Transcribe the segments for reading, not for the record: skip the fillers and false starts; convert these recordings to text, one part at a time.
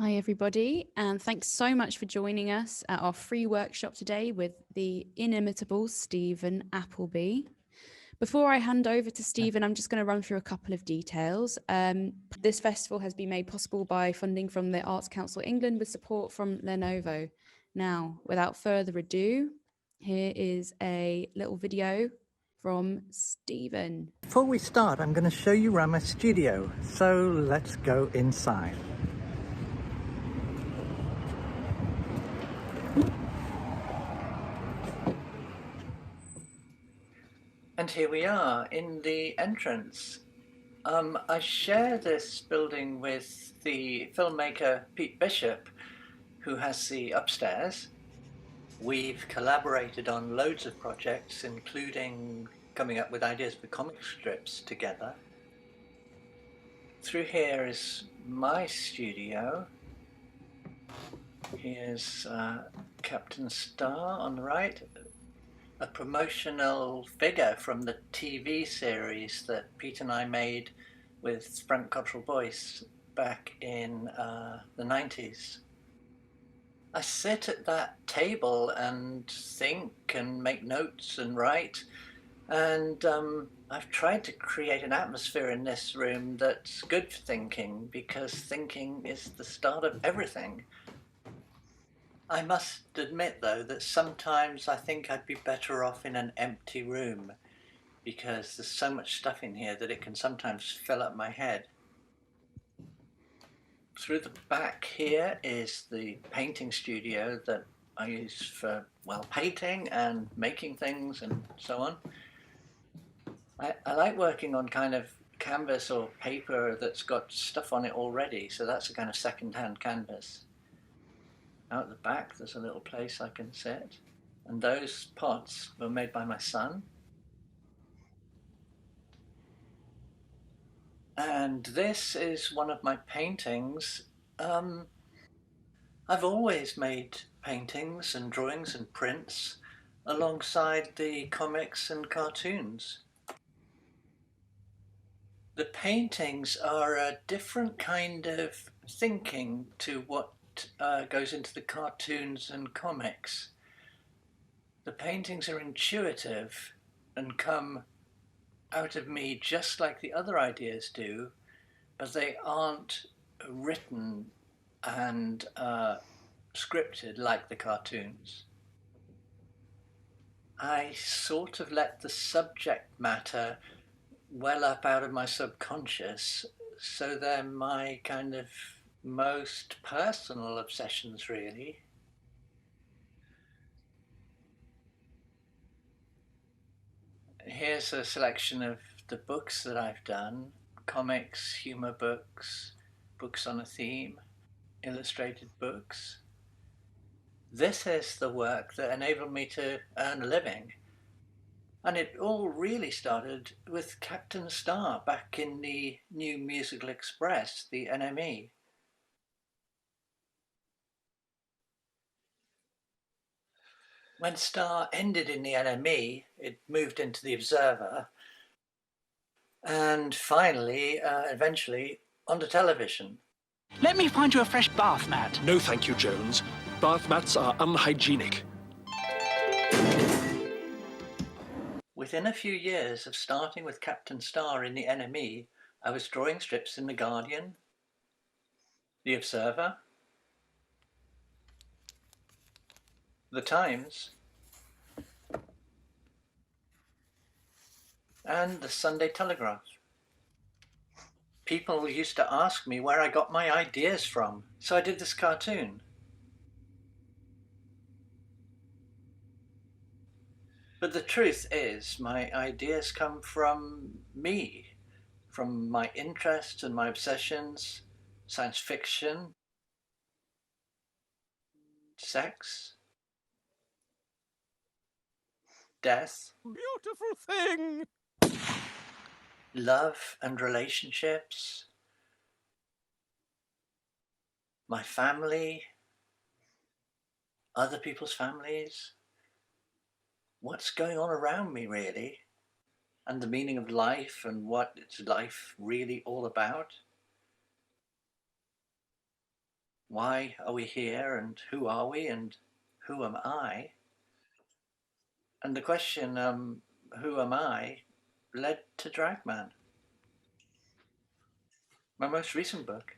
Hi everybody, and thanks so much for joining us at our free workshop today with the inimitable Steven Appleby. Before I hand over to Steven, I'm just going to run through a couple of details. This festival has been made possible by funding from the Arts Council England with support from Lenovo. Now, without further ado, here is a little video from Steven. Before we start, I'm going to show you around my studio, so let's go inside. And here we are in the entrance. I share this building with the filmmaker Pete Bishop, who has the upstairs. We've collaborated on loads of projects, including coming up with ideas for comic strips together. Through here is my studio. Here's Captain Star on the right, a promotional figure from the TV series that Pete and I made with Frank Cottrell Boyce back in the 90s. I sit at that table and think and make notes and write, and I've tried to create an atmosphere in this room that's good for thinking, because thinking is the start of everything. I must admit, though, that sometimes I think I'd be better off in an empty room, because there's so much stuff in here that it can sometimes fill up my head. Through the back here is the painting studio that I use for, well, painting and making things and so on. I like working on kind of canvas or paper that's got stuff on it already, so that's a kind of second-hand canvas. Out the back there's a little place I can sit, and those pots were made by my son. And this is one of my paintings. I've always made paintings and drawings and prints alongside the comics and cartoons. The paintings are a different kind of thinking to what goes into the cartoons and comics. The paintings are intuitive and come out of me just like the other ideas do, but they aren't written and scripted like the cartoons. I sort of let the subject matter well up out of my subconscious, so they're my kind of most personal obsessions, really. Here's a selection of the books that I've done: comics, humor books, books on a theme, illustrated books. This is the work that enabled me to earn a living. And it all really started with Captain Star back in the New Musical Express, the NME. When Star ended in the NME, it moved into the Observer, and finally, eventually, onto television. Let me find you a fresh bath mat. No, thank you, Jones. Bath mats are unhygienic. Within a few years of starting with Captain Star in the NME, I was drawing strips in The Guardian, The Observer, The Times, and the Sunday Telegraph. People used to ask me where I got my ideas from, so I did this cartoon. But the truth is, my ideas come from me, from my interests and my obsessions: science fiction, sex, death, Beautiful thing! love and relationships, my family, other people's families, what's going on around me, really, and the meaning of life and what is life really all about. why are we here and who are we and who am I? And the question, who am I, led to Dragman, my most recent book.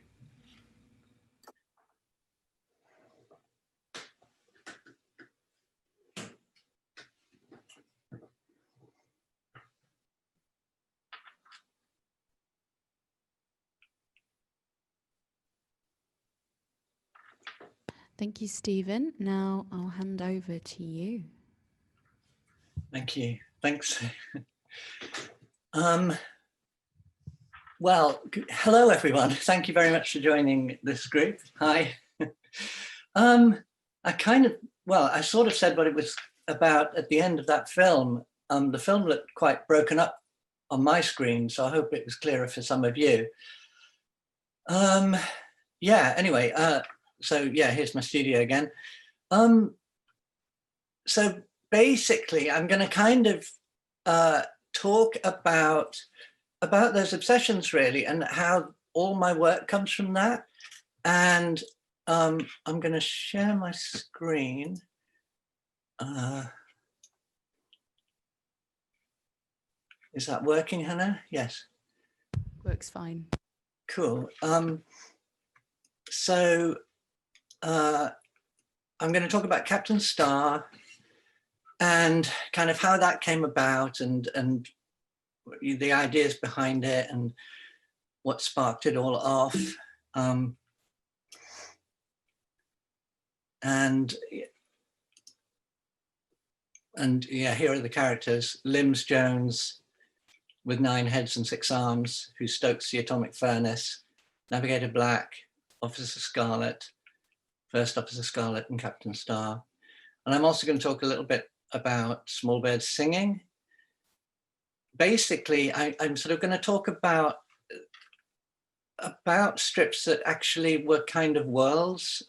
Thank you, Stephen. Now I'll hand over to you. Thank you. Thanks. Well, hello everyone. Thank you very much for joining this group. Hi. I sort of said what it was about at the end of that film. The film looked quite broken up on my screen, so I hope it was clearer for some of you. Here's my studio again. So basically, I'm going to kind of talk about those obsessions really, and how all my work comes from that. And I'm going to share my screen. Is that working, Hannah? Yes. Works fine. Cool. I'm going to talk about Captain Star and kind of how that came about, and the ideas behind it and what sparked it all off. Here are the characters. Limbs Jones, with 9 heads and 6 arms, who stokes the atomic furnace. Navigator Black, Officer Scarlet, First Officer Scarlet, and Captain Star. And I'm also going to talk a little bit about Small Birds Singing. Basically, I'm sort of going to talk about strips that actually were kind of worlds.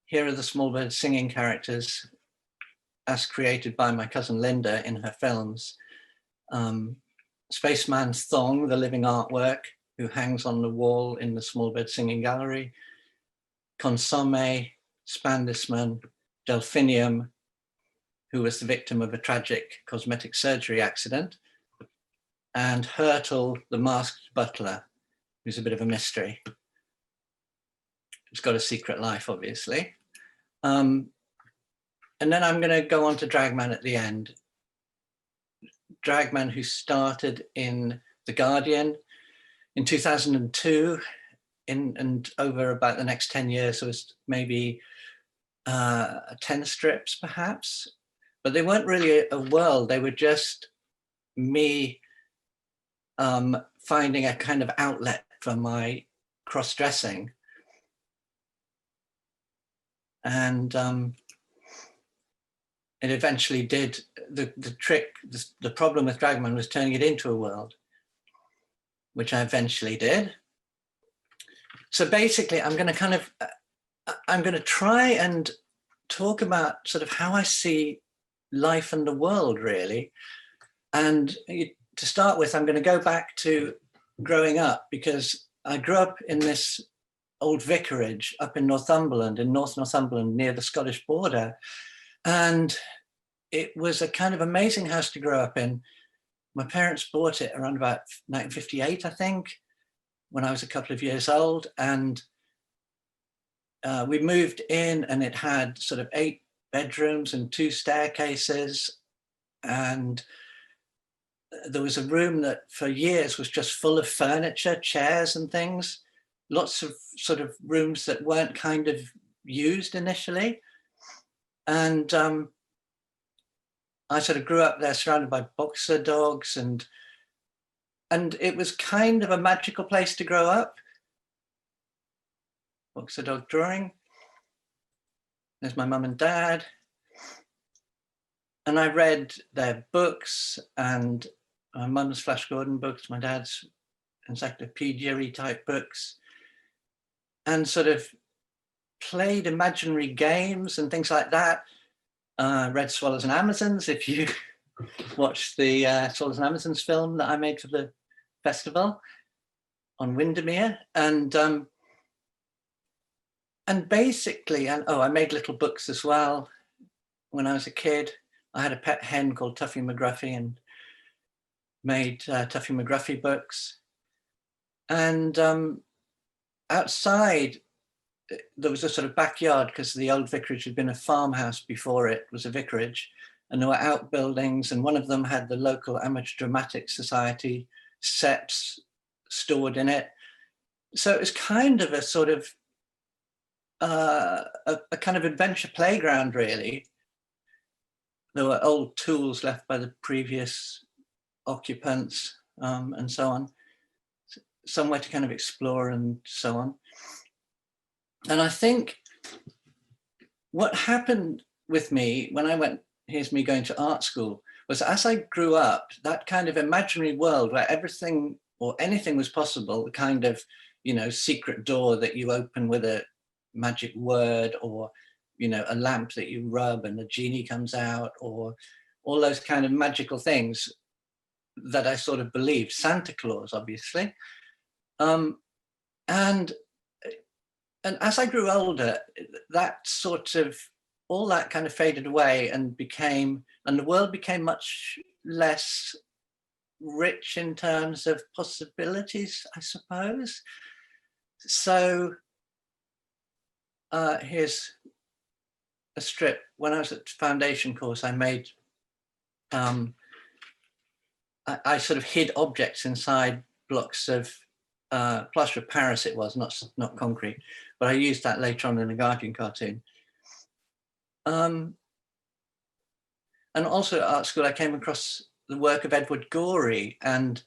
Here are the Small Birds Singing characters as created by my cousin Linda in her films. Spaceman's Thong, the living artwork, who hangs on the wall in the Small Bird Singing Gallery. Consomme, Spandisman, Delphinium, who was the victim of a tragic cosmetic surgery accident, and Hurtle, the masked butler, who's a bit of a mystery. He's got a secret life, obviously. And then I'm going to go on to Dragman at the end. Dragman, who started in The Guardian in 2002, and over about the next 10 years, there was maybe 10 strips, perhaps. But they weren't really a world. They were just me finding a kind of outlet for my cross-dressing. And it eventually did, the problem with Dragman was turning it into a world, which I eventually did. So basically, I'm going to try and talk about sort of how I see life and the world, really. And to start with, I'm going to go back to growing up, because I grew up in this old vicarage up in Northumberland, in North Northumberland, near the Scottish border. And it was a kind of amazing house to grow up in. My parents bought it around about 1958, I think, when I was a couple of years old. And we moved in, and it had sort of 8 bedrooms and 2 staircases. And there was a room that for years was just full of furniture, chairs and things. Lots of sort of rooms that weren't kind of used initially. And I sort of grew up there surrounded by boxer dogs, and it was kind of a magical place to grow up. Boxer dog drawing. There's my mum and dad. And I read their books, and my mum's Flash Gordon books, my dad's encyclopedia type books, and sort of played imaginary games and things like that. Read Swallows and Amazons, if you watched the Swallows and Amazons film that I made for the festival on Windermere. And basically, I made little books as well. When I was a kid, I had a pet hen called Tuffy McGruffy and made Tuffy McGruffy books. And outside, there was a sort of backyard because the old vicarage had been a farmhouse before it was a vicarage. And there were outbuildings, and one of them had the local amateur dramatic society sets stored in it. So it was kind of a sort of a kind of adventure playground, really. There were old tools left by the previous occupants and so on. Somewhere to kind of explore and so on. And I think what happened with me when I went, here's me going to art school, was as I grew up, that kind of imaginary world where everything or anything was possible, the kind of, you know, secret door that you open with a magic word, or, you know, a lamp that you rub and a genie comes out, or all those kind of magical things that I sort of believed, Santa Claus, obviously. And as I grew older, that sort of, all that kind of faded away and the world became much less rich in terms of possibilities, I suppose. So here's a strip. When I was at foundation course, I made, I sort of hid objects inside blocks of plaster of Paris. It was not concrete, but I used that later on in the Guardian cartoon. And also at art school, I came across the work of Edward Gorey, and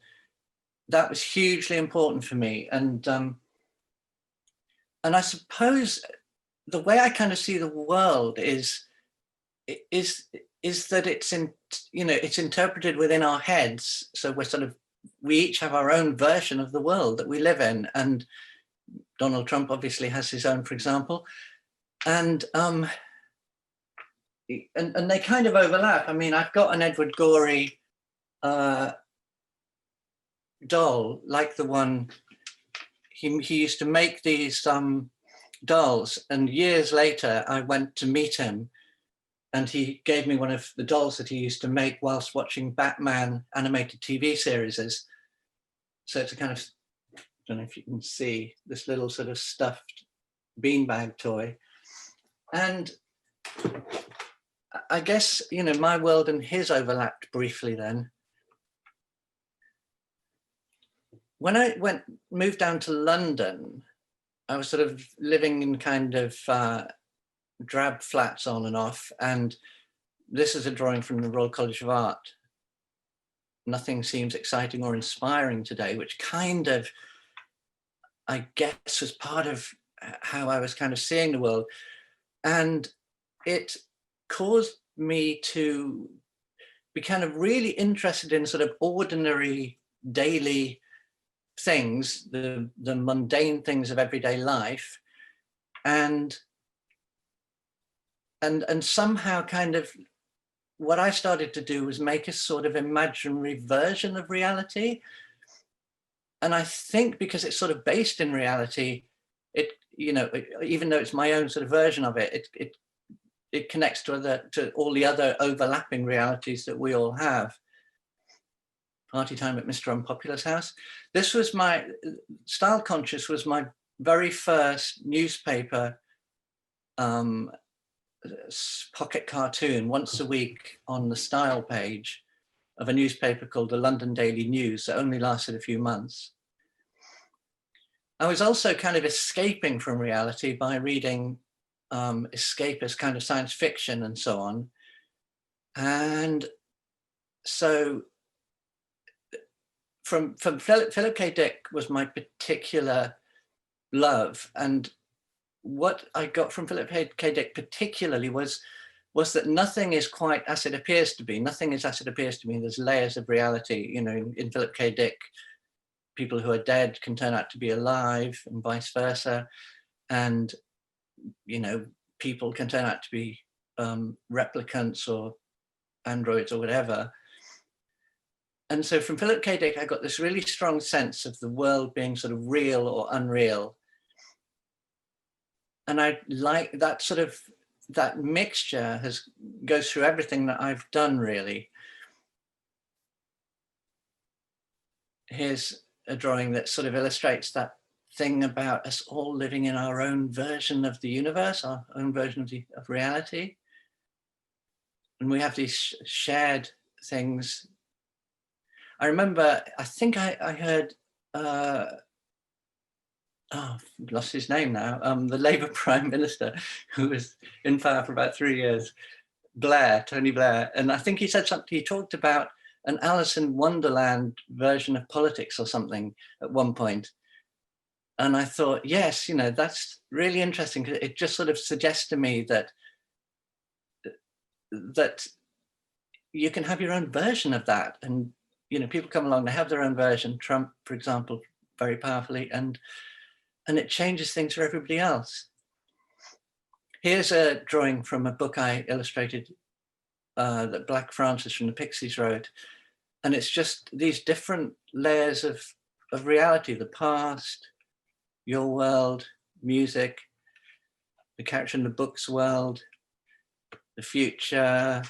that was hugely important for me. And I suppose the way I kind of see the world is that it's it's interpreted within our heads. So we each have our own version of the world that we live in. And Donald Trump obviously has his own, for example. And they kind of overlap. I mean, I've got an Edward Gorey doll, like the one he used to make these dolls. And years later, I went to meet him, and he gave me one of the dolls that he used to make whilst watching Batman animated TV series. So it's a kind of, I don't know if you can see, this little sort of stuffed beanbag toy. And I guess, you know, my world and his overlapped briefly then. When I moved down to London, I was sort of living in kind of drab flats on and off. And this is a drawing from the Royal College of Art. Nothing seems exciting or inspiring today, which kind of, I guess, was part of how I was kind of seeing the world. And it caused me to be kind of really interested in sort of ordinary daily things, the mundane things of everyday life, and somehow kind of what I started to do was make a sort of imaginary version of reality. And I think because it's sort of based in reality, it, you know, even though it's my own sort of version of it, it connects to all the other overlapping realities that we all have. Party time at Mr. Unpopular's house. This was my, Style Conscious was my very first newspaper pocket cartoon, once a week on the style page of a newspaper called the London Daily News that only lasted a few months. I was also kind of escaping from reality by reading escapist kind of science fiction and so on. And so from Philip K. Dick was my particular love. And what I got from Philip K. Dick particularly was that nothing is quite as it appears to be. Nothing is as it appears to be. There's layers of reality. You know, in Philip K. Dick, people who are dead can turn out to be alive and vice versa. And, you know, people can turn out to be replicants or androids or whatever. And so from Philip K. Dick, I got this really strong sense of the world being sort of real or unreal. And I like that sort of, that mixture goes through everything that I've done, really. Here's a drawing that sort of illustrates that thing about us all living in our own version of the universe, our own version of reality. And we have these shared things. I remember, I think I heard, I've lost his name now, the Labour Prime Minister, who was in power for about 3 years, Tony Blair. And I think he said something, he talked about an Alice in Wonderland version of politics or something at one point. And I thought, yes, you know, that's really interesting, because it just sort of suggests to me that you can have your own version of that. And, you know, people come along, they have their own version, Trump, for example, very powerfully, and it changes things for everybody else. Here's a drawing from a book I illustrated that Black Francis from the Pixies wrote. And it's just these different layers of reality, the past, your world, music, the character in the book's world, the future,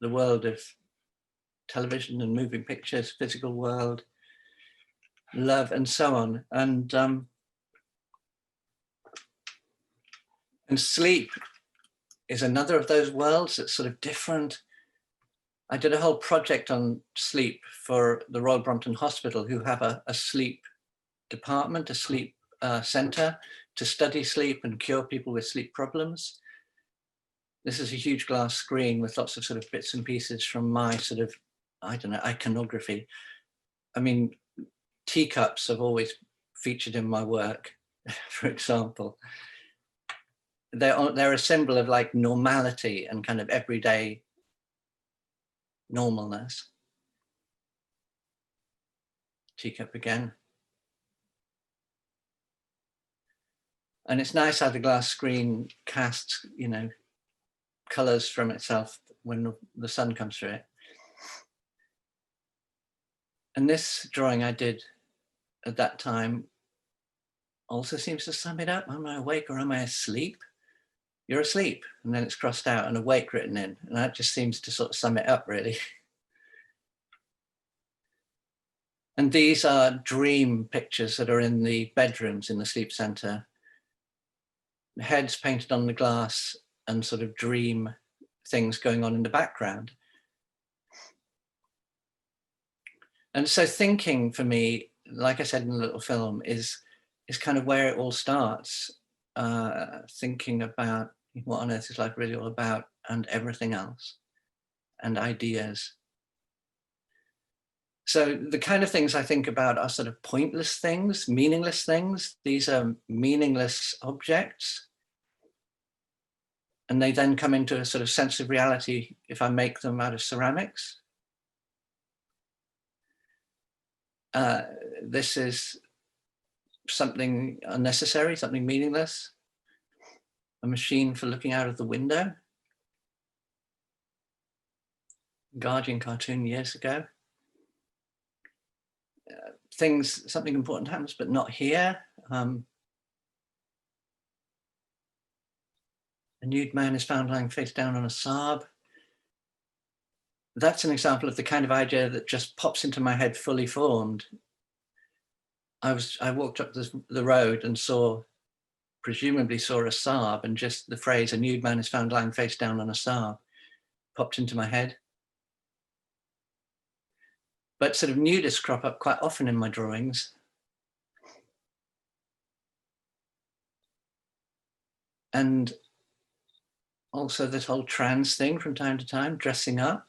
the world of television and moving pictures, physical world, love, and so on. And sleep is another of those worlds that's sort of different. I did a whole project on sleep for the Royal Brompton Hospital, who have a sleep department, a sleep center to study sleep and cure people with sleep problems. This is a huge glass screen with lots of sort of bits and pieces from my sort of, I don't know, iconography. I mean, teacups have always featured in my work, for example. They're a symbol of like normality and kind of everyday normalness. Teacup again. And it's nice how the glass screen casts, you know, colors from itself when the sun comes through it. And this drawing I did at that time also seems to sum it up. Am I awake or am I asleep? You're asleep, and then it's crossed out and awake written in. And that just seems to sort of sum it up, really. And these are dream pictures that are in the bedrooms in the sleep center. Heads painted on the glass and sort of dream things going on in the background. And so thinking for me, like I said in the little film, is kind of where it all starts. Thinking about what on earth is life really all about, and everything else, and ideas. So the kind of things I think about are sort of pointless things, meaningless things. These are meaningless objects. And they then come into a sort of sense of reality if I make them out of ceramics. This is something unnecessary, something meaningless. A machine for looking out of the window. Guardian cartoon years ago. Something important happens, but not here. A nude man is found lying face down on a Saab. That's an example of the kind of idea that just pops into my head fully formed. I walked up the road and presumably saw a Saab, and just the phrase, a nude man is found lying face down on a Saab, popped into my head. But sort of nudists crop up quite often in my drawings. And also this whole trans thing from time to time, dressing up.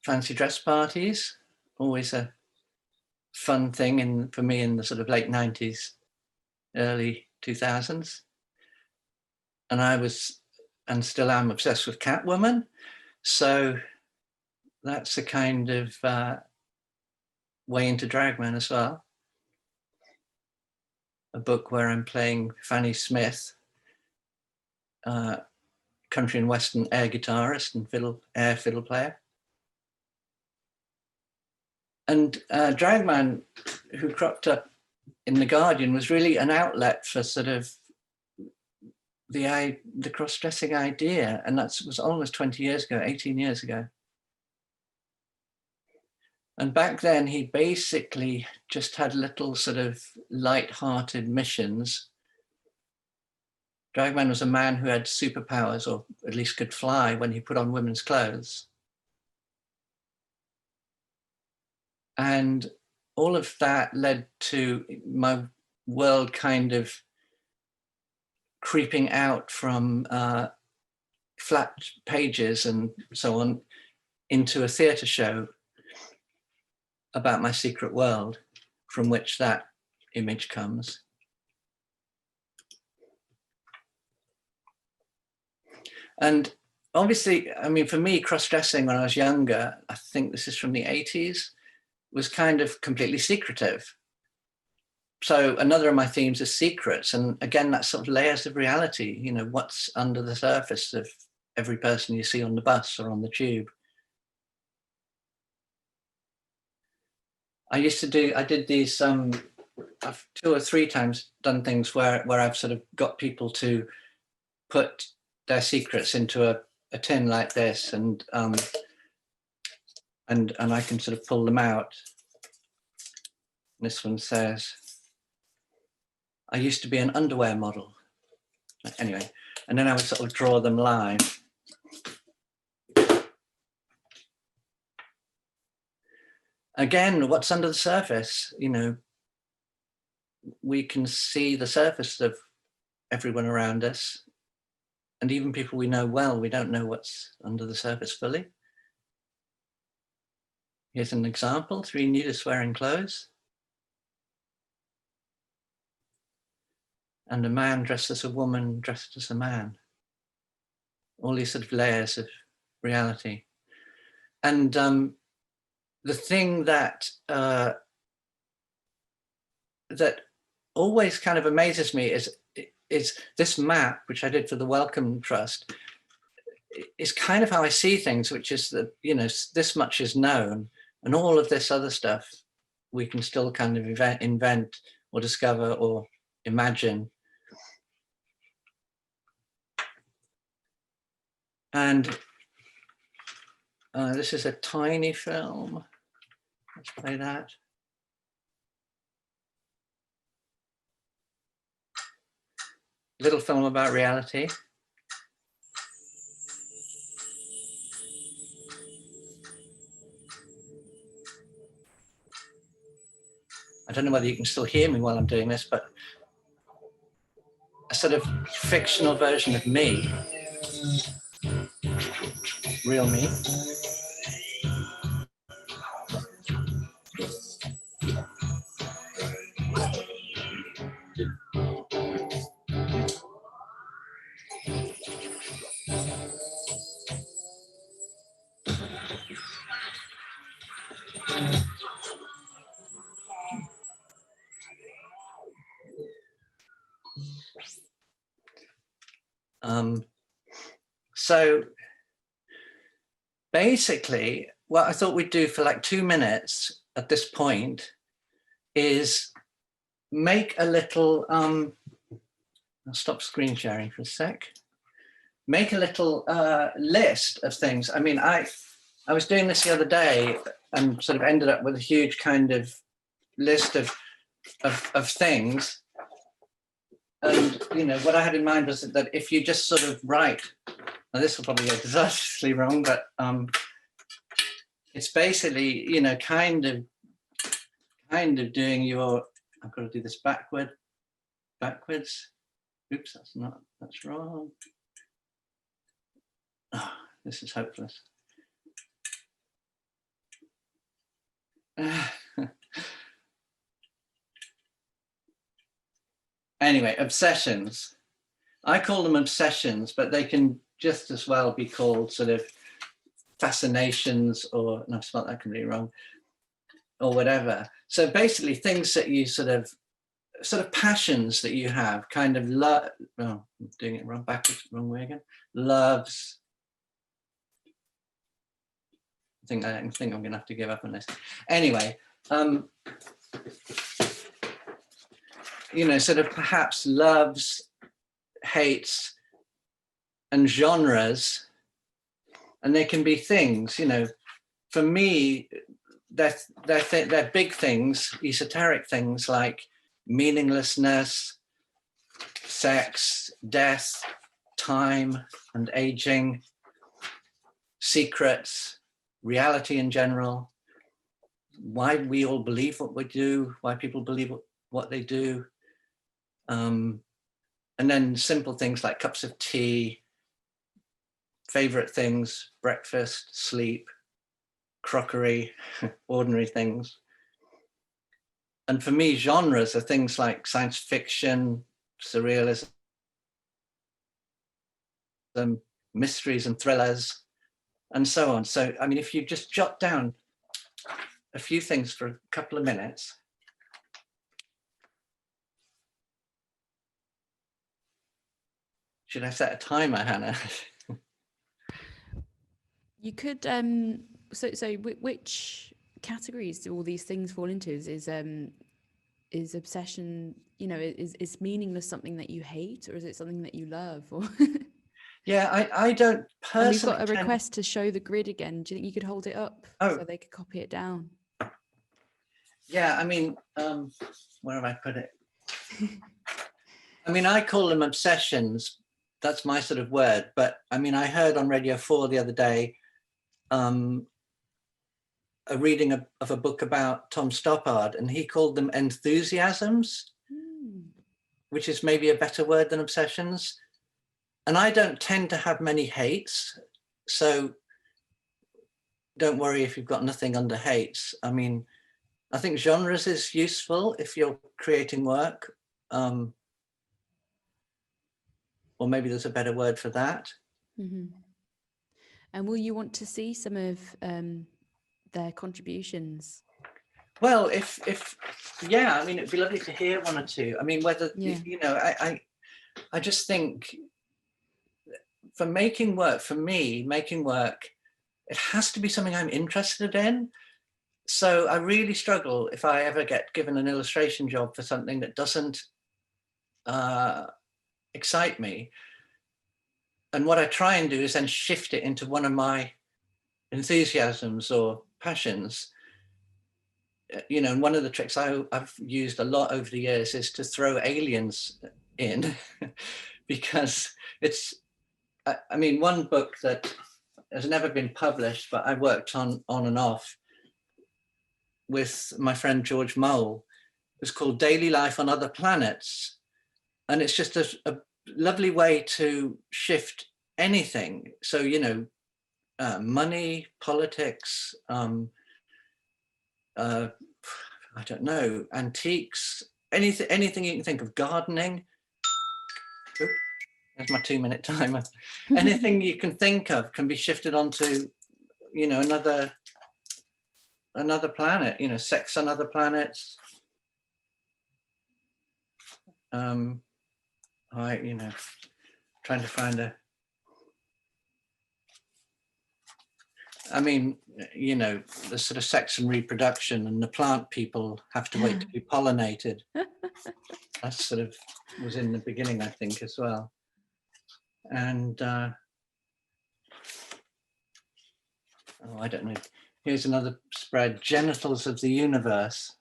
Fancy dress parties, always a fun thing for me in the sort of late 90s, early 2000s. And I was, and still am, obsessed with Catwoman. So that's a kind of way into Dragman as well. A book where I'm playing Fanny Smith, country and western air guitarist and air fiddle player. And Dragman, who cropped up in The Guardian, was really an outlet for sort of the cross-dressing idea. And that was almost 20 years ago, 18 years ago. And back then he basically just had little sort of light-hearted missions. Dragman was a man who had superpowers, or at least could fly when he put on women's clothes. And all of that led to my world kind of creeping out from flat pages and so on into a theatre show about my secret world, from which that image comes. And obviously, I mean, for me, cross-dressing when I was younger, I think this is from the 80s, was kind of completely secretive. So another of my themes is secrets. And again, that's sort of layers of reality, you know, what's under the surface of every person you see on the bus or on the tube. I did these, I've 2 or 3 times done things where I've sort of got people to put their secrets into a tin like this, and I can sort of pull them out. This one says, I used to be an underwear model. Anyway, and then I would sort of draw them live. Again, what's under the surface? You know, we can see the surface of everyone around us. And even people we know well, we don't know what's under the surface fully. Here's an example, 3 nudists wearing clothes. And a man dressed as a woman, dressed as a man. All these sort of layers of reality. And the thing that that always kind of amazes me is this map, which I did for the Wellcome Trust, is kind of how I see things, which is that, you know, this much is known, and all of this other stuff we can still kind of invent or discover or imagine. And this is a tiny film. Let's play that. Little film about reality. I don't know whether you can still hear me while I'm doing this, but a sort of fictional version of me, real me. So basically, what I thought we'd do for like 2 minutes at this point is make a little, I'll stop screen sharing for a sec. Make a little list of things. I mean, I was doing this the other day and sort of ended up with a huge kind of list of things. And, you know, what I had in mind was that if you just sort of write, now this will probably go disastrously wrong, but it's basically, you know, kind of doing your, I've got to do this backwards. Oops, that's wrong. Oh, this is hopeless. Anyway, obsessions. I call them obsessions, but they can just as well be called sort of fascinations, or, no, I've spelled that completely wrong, or whatever. So basically things that you sort of passions that you have, kind of love, oh, I'm doing it wrong, backwards, wrong way again. Loves, think I'm going to have to give up on this. Anyway, sort of perhaps loves, hates, and genres, and they can be things. For me, they're big things, esoteric things like meaninglessness, sex, death, time and aging, secrets, reality in general, why we all believe what we do, why people believe what they do. And then simple things like cups of tea, favorite things, breakfast, sleep, crockery, ordinary things. And for me, genres are things like science fiction, surrealism, mysteries and thrillers, and so on. So, I mean, if you just jot down a few things for a couple of minutes. Should I set a timer, Hannah? You could, so which categories do all these things fall into? Is obsession, is meaningless something that you hate, or is it something that you love? Or Yeah, I don't personally. And we've got a request to show the grid again. Do you think you could hold it up so they could copy it down? Yeah, I mean, where have I put it? I mean, I call them obsessions. That's my sort of word. But I mean, I heard on Radio 4 the other day a reading of a book about Tom Stoppard, and he called them enthusiasms, which is maybe a better word than obsessions. And I don't tend to have many hates, so don't worry if you've got nothing under hates. I mean, I think genres is useful if you're creating work, or maybe there's a better word for that. Mm-hmm. And will you want to see some of their contributions? Well, if yeah, I mean, it'd be lovely to hear one or two. I mean, whether, I just think for making work, for me, making work, it has to be something I'm interested in. So I really struggle if I ever get given an illustration job for something that doesn't excite me. And what I try and do is then shift it into one of my enthusiasms or passions. And one of the tricks I've used a lot over the years is to throw aliens in because it's, I mean, one book that has never been published, but I worked on and off with my friend George Mole. It's called Daily Life on Other Planets. And it's just a lovely way to shift anything. So, money, politics, I don't know, antiques, anything you can think of, gardening. Oop, there's my 2-minute timer. Anything you can think of can be shifted onto, another planet, sex on other planets. Trying to find I mean, the sort of sex and reproduction, and the plant people have to wait to be pollinated. That sort of was in the beginning, I think, as well. And I don't know. Here's another spread, genitals of the universe.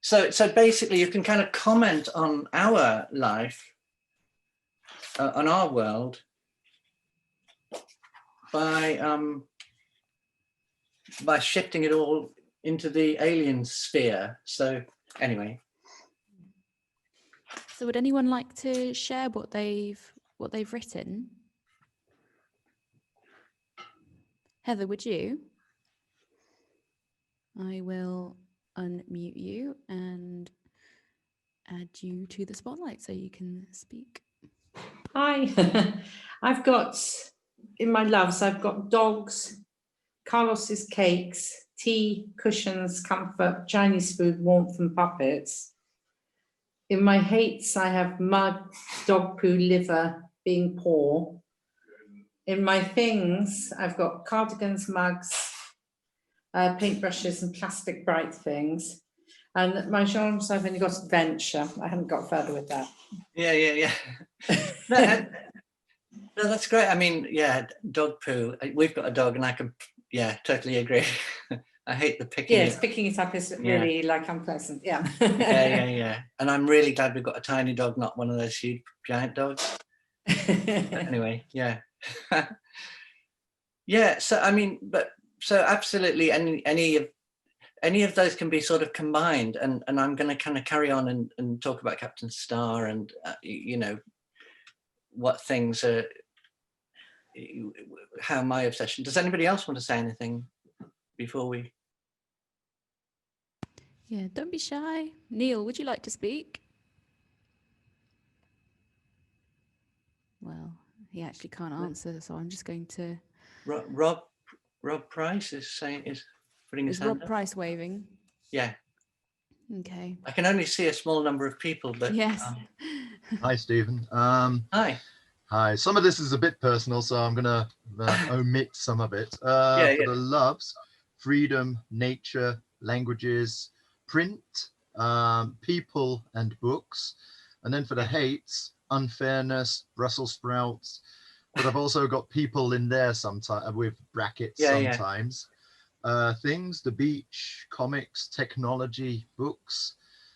So basically you can kind of comment on our life, on our world, by shifting it all into the alien sphere. So anyway. So would anyone like to share what they've written? Heather, would you? I will unmute you and add you to the spotlight so you can speak. Hi. I've got, in my loves, I've got dogs, Carlos's cakes, tea, cushions, comfort, Chinese food, warmth and puppets. In my hates, I have mud, dog poo, liver, being poor. In my things, I've got cardigans, mugs, paintbrushes and plastic bright things. And my genres, I've only got adventure. I haven't got further with that. Yeah. No, no, that's great. I mean, yeah, dog poo. We've got a dog, and I can, totally agree. I hate the picking. Yes, picking it up is really like unpleasant. Yeah. Yeah. And I'm really glad we've got a tiny dog, not one of those huge giant dogs. But anyway, yeah. Yeah. So I mean, so absolutely, any of those can be sort of combined, and I'm going to kind of carry on and talk about Captain Star and what things are, how my obsession. Does anybody else want to say anything before we? Yeah, don't be shy. Neil, would you like to speak? Well, he actually can't answer, so I'm just going to. Rob Price is putting his Is hand Rob up. Price waving? Yeah. Okay. I can only see a small number of people, but Yes. Hi, Stephen. Hi. Hi. Some of this is a bit personal, so I'm going to omit some of it. Yeah. For the loves, freedom, nature, languages, print, people and books. And then for the hates, unfairness, Brussels sprouts. But I've also got people in there sometimes with brackets sometimes. Things, the beach, comics, technology, books,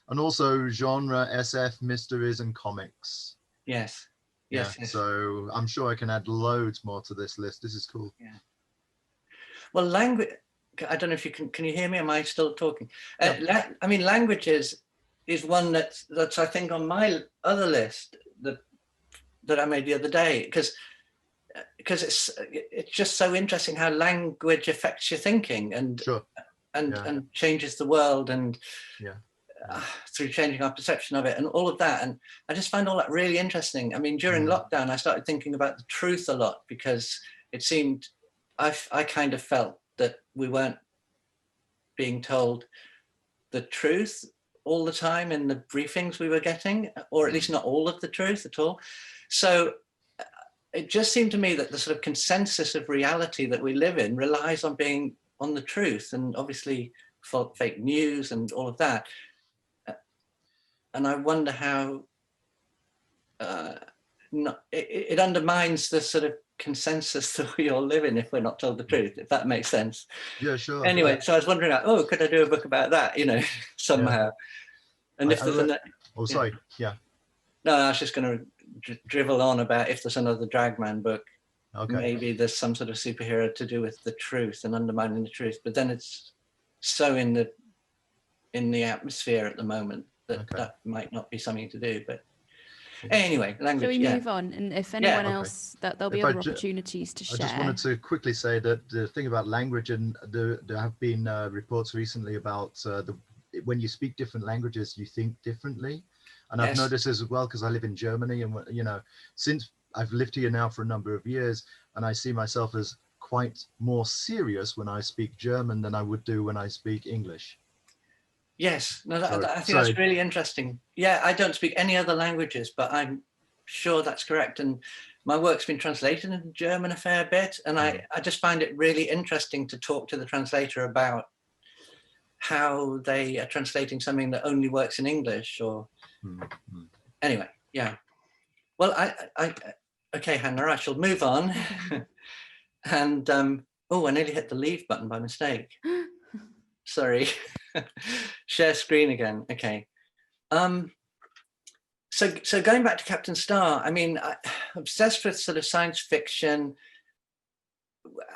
and also genre, SF, mysteries, and comics. Yes. So I'm sure I can add loads more to this list. This is cool. Yeah. Well, language. I don't know if you can you hear me? Am I still talking? I mean, languages is one that's I think on my other list that I made the other day, because it's just so interesting how language affects your thinking and changes the world and through changing our perception of it and all of that. And I just find all that really interesting. I mean, during lockdown, I started thinking about the truth a lot, because it seemed I kind of felt that we weren't being told the truth all the time in the briefings we were getting, or at least not all of the truth at all. So it just seemed to me that the sort of consensus of reality that we live in relies on being on the truth, and obviously fake news and all of that. And I wonder how it undermines the sort of consensus that we all live in if we're not told the truth, if that makes sense. Yeah, sure. Anyway, so I was wondering, could I do a book about that, somehow? And if there's No, I was just going to drivel on about if there's another Dragman book, maybe there's some sort of superhero to do with the truth and undermining the truth, but then it's so in the atmosphere at the moment that that might not be something to do. But anyway, language. Shall we move on? And if anyone else, there'll be other opportunities to share. I just wanted to quickly say that the thing about language, and there have been reports recently about when you speak different languages, you think differently. And I've noticed as well, because I live in Germany, and since I've lived here now for a number of years, and I see myself as quite more serious when I speak German than I would do when I speak English. Yes, no, I think that's really interesting. Yeah, I don't speak any other languages, but I'm sure that's correct. And my work's been translated into German a fair bit, and I just find it really interesting to talk to the translator about how they are translating something that only works in English. Or anyway, yeah. Well, okay, Hannah, I shall move on. And I nearly hit the leave button by mistake. Sorry. Share screen again. Okay. So going back to Captain Star, I mean, I'm obsessed with sort of science fiction.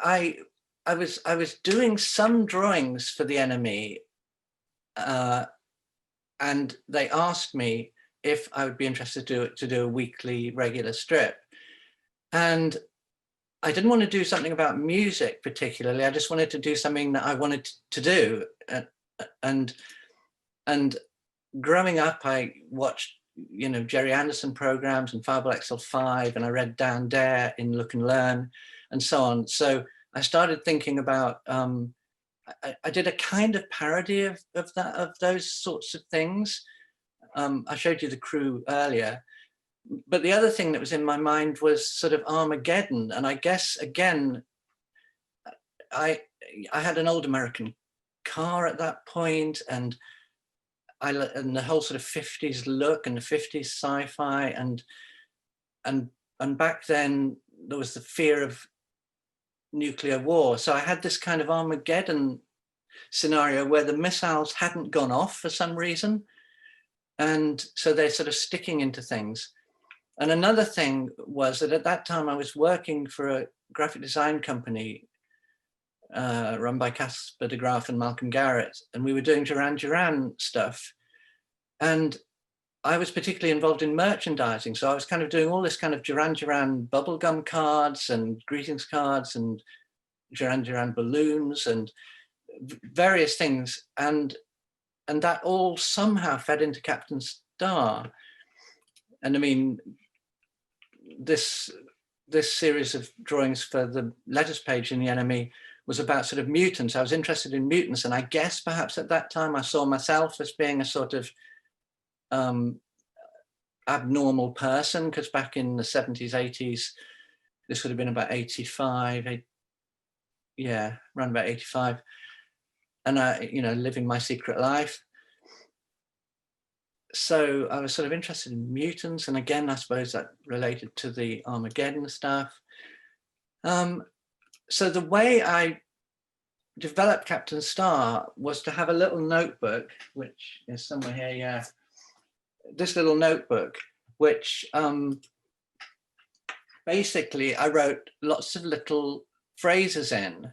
I was doing some drawings for the enemy, and they asked me if I would be interested to do a weekly regular strip. And I didn't want to do something about music particularly. I just wanted to do something that I wanted to do. And growing up, I watched, Jerry Anderson programs and Fireball XL5, and I read Dan Dare in Look and Learn and so on. So I started thinking about, I did a kind of parody of those sorts of things. I showed you The Crew earlier, but the other thing that was in my mind was sort of Armageddon. And I guess, again, I had an old American car at that point, and the whole sort of 50s look and the 50s sci-fi, and back then there was the fear of nuclear war. So I had this kind of Armageddon scenario where the missiles hadn't gone off for some reason. And so they're sort of sticking into things. And another thing was that at that time I was working for a graphic design company run by Casper de Graaf and Malcolm Garrett. And we were doing Duran Duran stuff. And I was particularly involved in merchandising. So I was kind of doing all this kind of Duran Duran bubblegum cards and greetings cards and Duran Duran balloons and various things. And that all somehow fed into Captain Star. And I mean, this series of drawings for the letters page in The Enemy was about sort of mutants. I was interested in mutants. And I guess perhaps at that time I saw myself as being a sort of abnormal person, because back in the 70s, 80s, this would have been about 85, around about 85. And I, living my secret life. So I was sort of interested in mutants. And again, I suppose that related to the Armageddon stuff. So the way I developed Captain Star was to have a little notebook, which is somewhere here, yeah. This little notebook, which basically I wrote lots of little phrases in.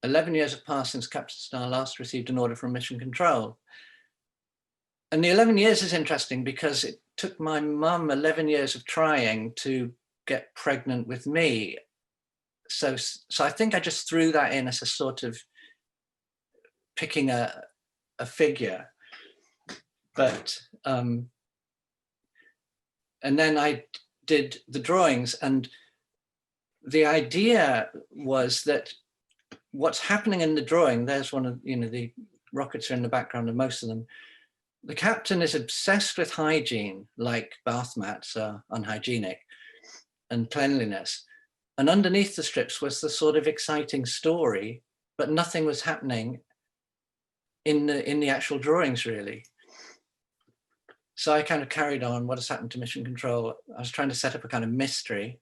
11 years have passed since Captain Star last received an order from Mission Control. And the 11 years is interesting because it took my mum 11 years of trying to get pregnant with me. So I think I just threw that in as a sort of picking a figure. But, and then I did the drawings, and the idea was that what's happening in the drawing, there's one of, the rockets are in the background of most of them. The captain is obsessed with hygiene, like bath mats are unhygienic, and cleanliness. And underneath the strips was the sort of exciting story, but nothing was happening in the actual drawings, really. So I kind of carried on what has happened to Mission Control. I was trying to set up a kind of mystery.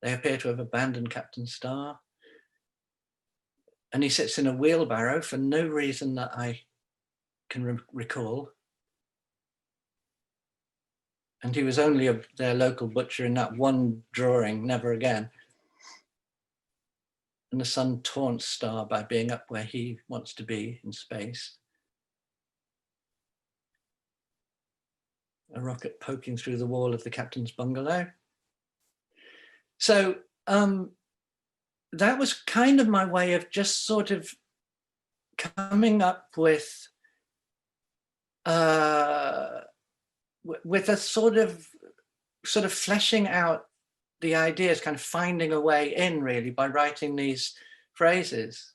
They appear to have abandoned Captain Star. And he sits in a wheelbarrow for no reason that I can recall. And he was only their local butcher in that one drawing, never again. And the sun taunts Star by being up where he wants to be in space. A rocket poking through the wall of the captain's bungalow. So that was kind of my way of just sort of coming up with a sort of fleshing out the ideas, kind of finding a way in, really, by writing these phrases.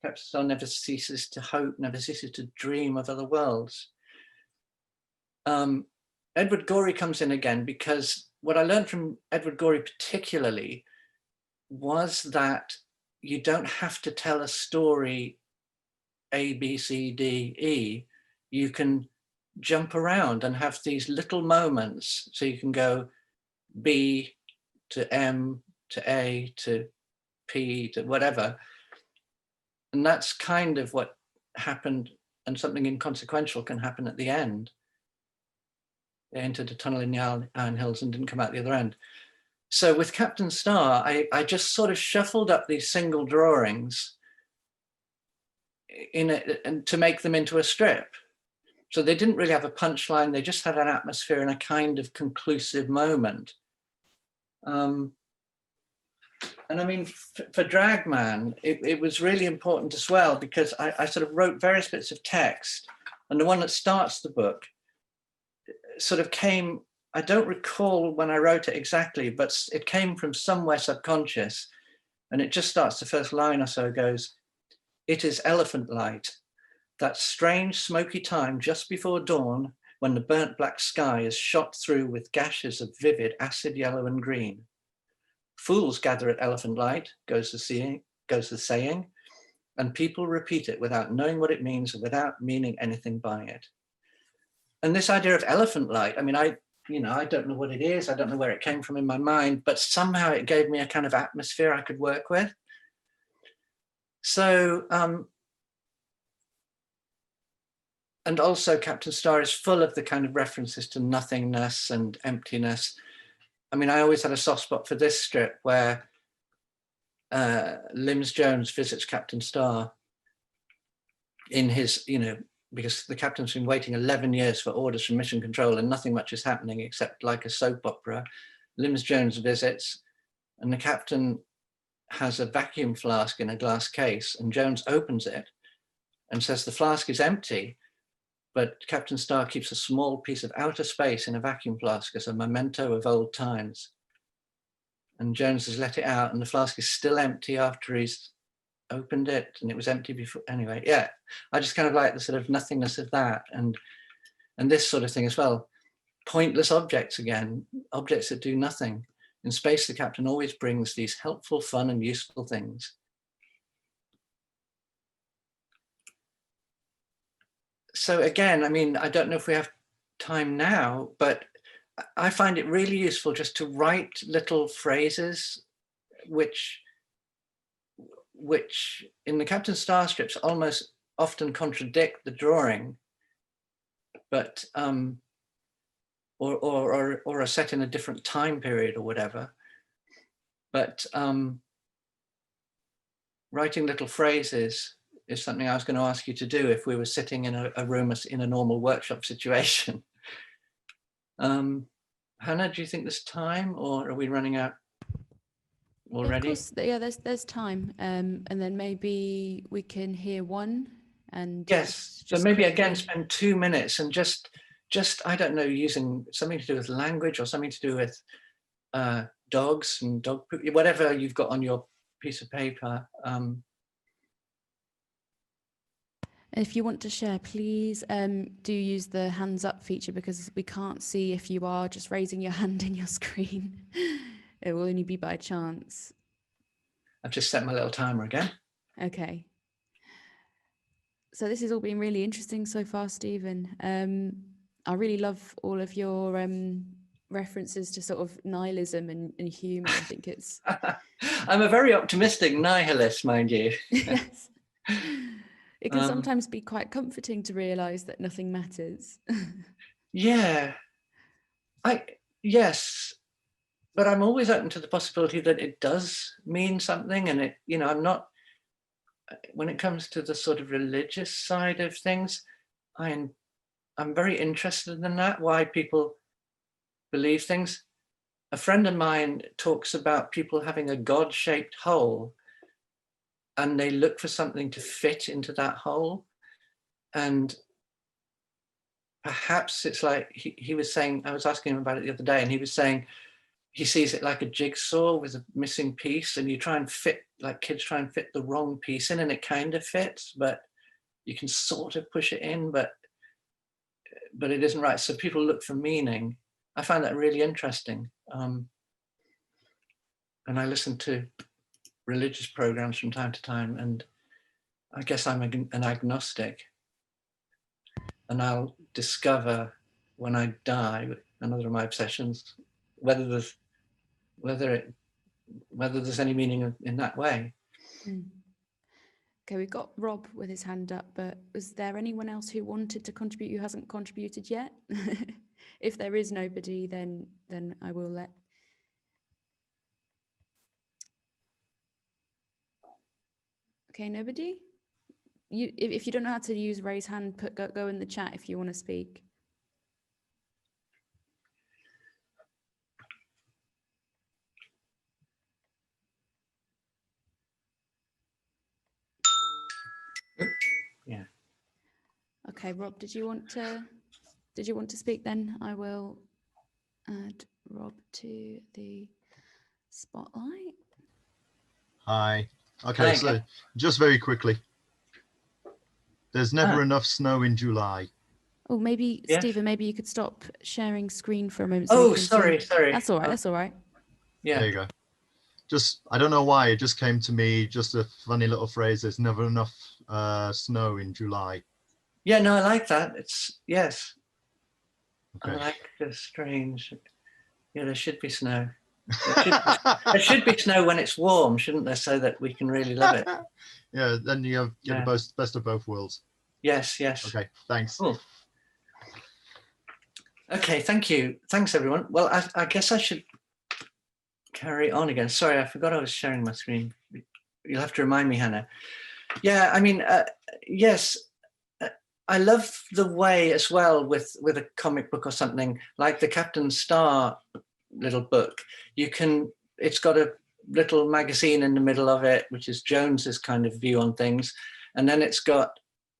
Captain Star never ceases to hope, never ceases to dream of other worlds. Edward Gorey comes in again, because what I learned from Edward Gorey particularly was that you don't have to tell a story A, B, C, D, E. You can jump around and have these little moments. So you can go B to M to A to P to whatever. And that's kind of what happened, and something inconsequential can happen at the end. They entered a tunnel in the Iron Hills and didn't come out the other end. So with Captain Star, I just sort of shuffled up these single drawings and to make them into a strip. So they didn't really have a punchline. They just had an atmosphere and a kind of conclusive moment. And I mean, for Dragman, it was really important as well, because I sort of wrote various bits of text, and the one that starts the book sort of came, I don't recall when I wrote it exactly, but it came from somewhere subconscious. And it just starts, the first line or so goes, "It is elephant light, that strange smoky time just before dawn, when the burnt black sky is shot through with gashes of vivid acid yellow and green. Fools gather at elephant light, goes the saying. and people repeat it without knowing what it means, without meaning anything by it. And this idea of elephant light, I mean, I don't know what it is. I don't know where it came from in my mind, but somehow it gave me a kind of atmosphere I could work with. So, and also Captain Star is full of the kind of references to nothingness and emptiness. I mean, I always had a soft spot for this strip where Lims Jones visits Captain Star in his, because the captain's been waiting 11 years for orders from Mission Control and nothing much is happening except like a soap opera. Lims Jones visits and the captain has a vacuum flask in a glass case and Jones opens it and says the flask is empty, but Captain Star keeps a small piece of outer space in a vacuum flask as a memento of old times. And Jones has let it out and the flask is still empty after he's opened it, and it was empty before. Anyway, yeah, I just kind of like the sort of nothingness of that, and this sort of thing as well. Pointless objects again, objects that do nothing. In space, the captain always brings these helpful, fun, and useful things. So again, I mean, I don't know if we have time now, but I find it really useful just to write little phrases which in the Captain Star strips almost often contradict the drawing, but or are set in a different time period or whatever. But writing little phrases is something I was going to ask you to do if we were sitting in a room in a normal workshop situation. Hannah, do you think there's time, or are we running out already? Of course, yeah, there's time, and then maybe we can hear one. And yes, so maybe again spend 2 minutes and just I don't know, using something to do with language or something to do with dogs and dog poop, whatever you've got on your piece of paper. If you want to share, please do use the hands up feature, because we can't see if you are just raising your hand in your screen. It will only be by chance. I've just set my little timer again. Okay. So this has all been really interesting so far, Stephen. I really love all of your references to sort of nihilism and humour. I think it's... I'm a very optimistic nihilist, mind you. Yes. It can sometimes be quite comforting to realise that nothing matters. Yeah. Yes. But I'm always open to the possibility that it does mean something, and it, I'm not, when it comes to the sort of religious side of things, I'm very interested in that, why people believe things. A friend of mine talks about people having a God-shaped hole, and they look for something to fit into that hole. And perhaps it's like he was saying, I was asking him about it the other day, and he was saying he sees it like a jigsaw with a missing piece, and you try and fit, like kids try and fit the wrong piece in, and it kind of fits, but you can sort of push it in, but it isn't right. So people look for meaning. I find that really interesting. And I listen to religious programs from time to time, and I guess I'm an agnostic, and I'll discover when I die, another of my obsessions, whether there's any meaning in that way. Okay, we've got Rob with his hand up, but was there anyone else who wanted to contribute who hasn't contributed yet? If there is nobody, then I will let. Okay, nobody? If you don't know how to use raise hand, go in the chat if you want to speak. Yeah. Okay, Rob, did you want to speak then? I will add Rob to the spotlight. Hi. Okay, so just very quickly. There's never enough snow in July. Oh, maybe, yes. Stephen, maybe you could stop sharing screen for a moment. So sorry. That's all right, that's all right. Yeah. There you go. just, I don't know why, it just came to me, just a funny little phrase, there's never enough snow in July. Yeah, no, I like that. It's, yes. Okay. I like the strange. Yeah, there should be snow. There should be snow when it's warm, shouldn't there? So that we can really love it. Yeah, then you get Yeah. the best of both worlds. Yes, yes. Okay, thanks. Cool. Okay, thank you. Thanks, everyone. Well, I guess I should carry on again. Sorry, I forgot I was sharing my screen. You'll have to remind me, Hannah. Yeah, I mean, yes, I love the way as well with a comic book or something like the Captain Star little book. It's got a little magazine in the middle of it, which is Jones's kind of view on things. And then it's got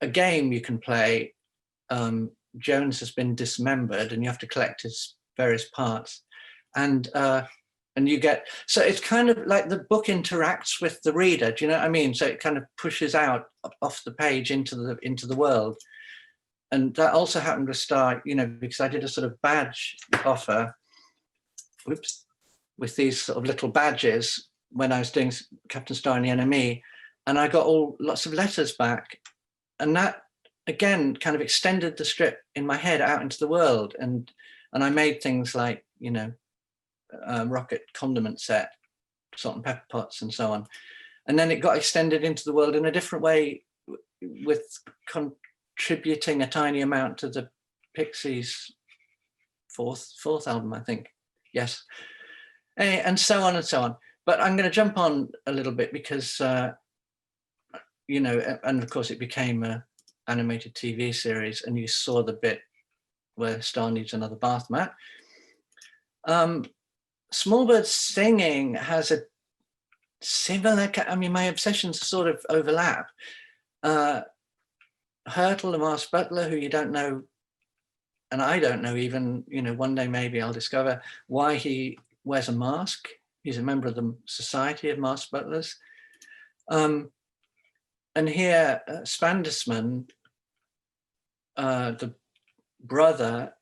a game you can play. Jones has been dismembered and you have to collect his various parts. And you get, so it's kind of like the book interacts with the reader. Do you know what I mean? So it kind of pushes out off the page into the world. And that also happened with Star, you know, because I did a sort of badge offer, with these sort of little badges when I was doing Captain Star and the NME, and I got lots of letters back. And that, again, kind of extended the strip in my head out into the world. And I made things like, you know, rocket condiment set, salt and pepper pots and so on. And then it got extended into the world in a different way with contributing a tiny amount to the Pixies' fourth album, I think. Yes. And so on and so on. But I'm going to jump on a little bit because, you know, and of course it became an animated TV series, and you saw the bit where Star needs another bath mat. Small Birds Singing has a similar, I mean, my obsessions sort of overlap. Hurtle, the Mars Butler, who you don't know, and I don't know even, you know, one day maybe I'll discover why he wears a mask. He's a member of the Society of Masked Butlers. And here, Spandisman, the brother,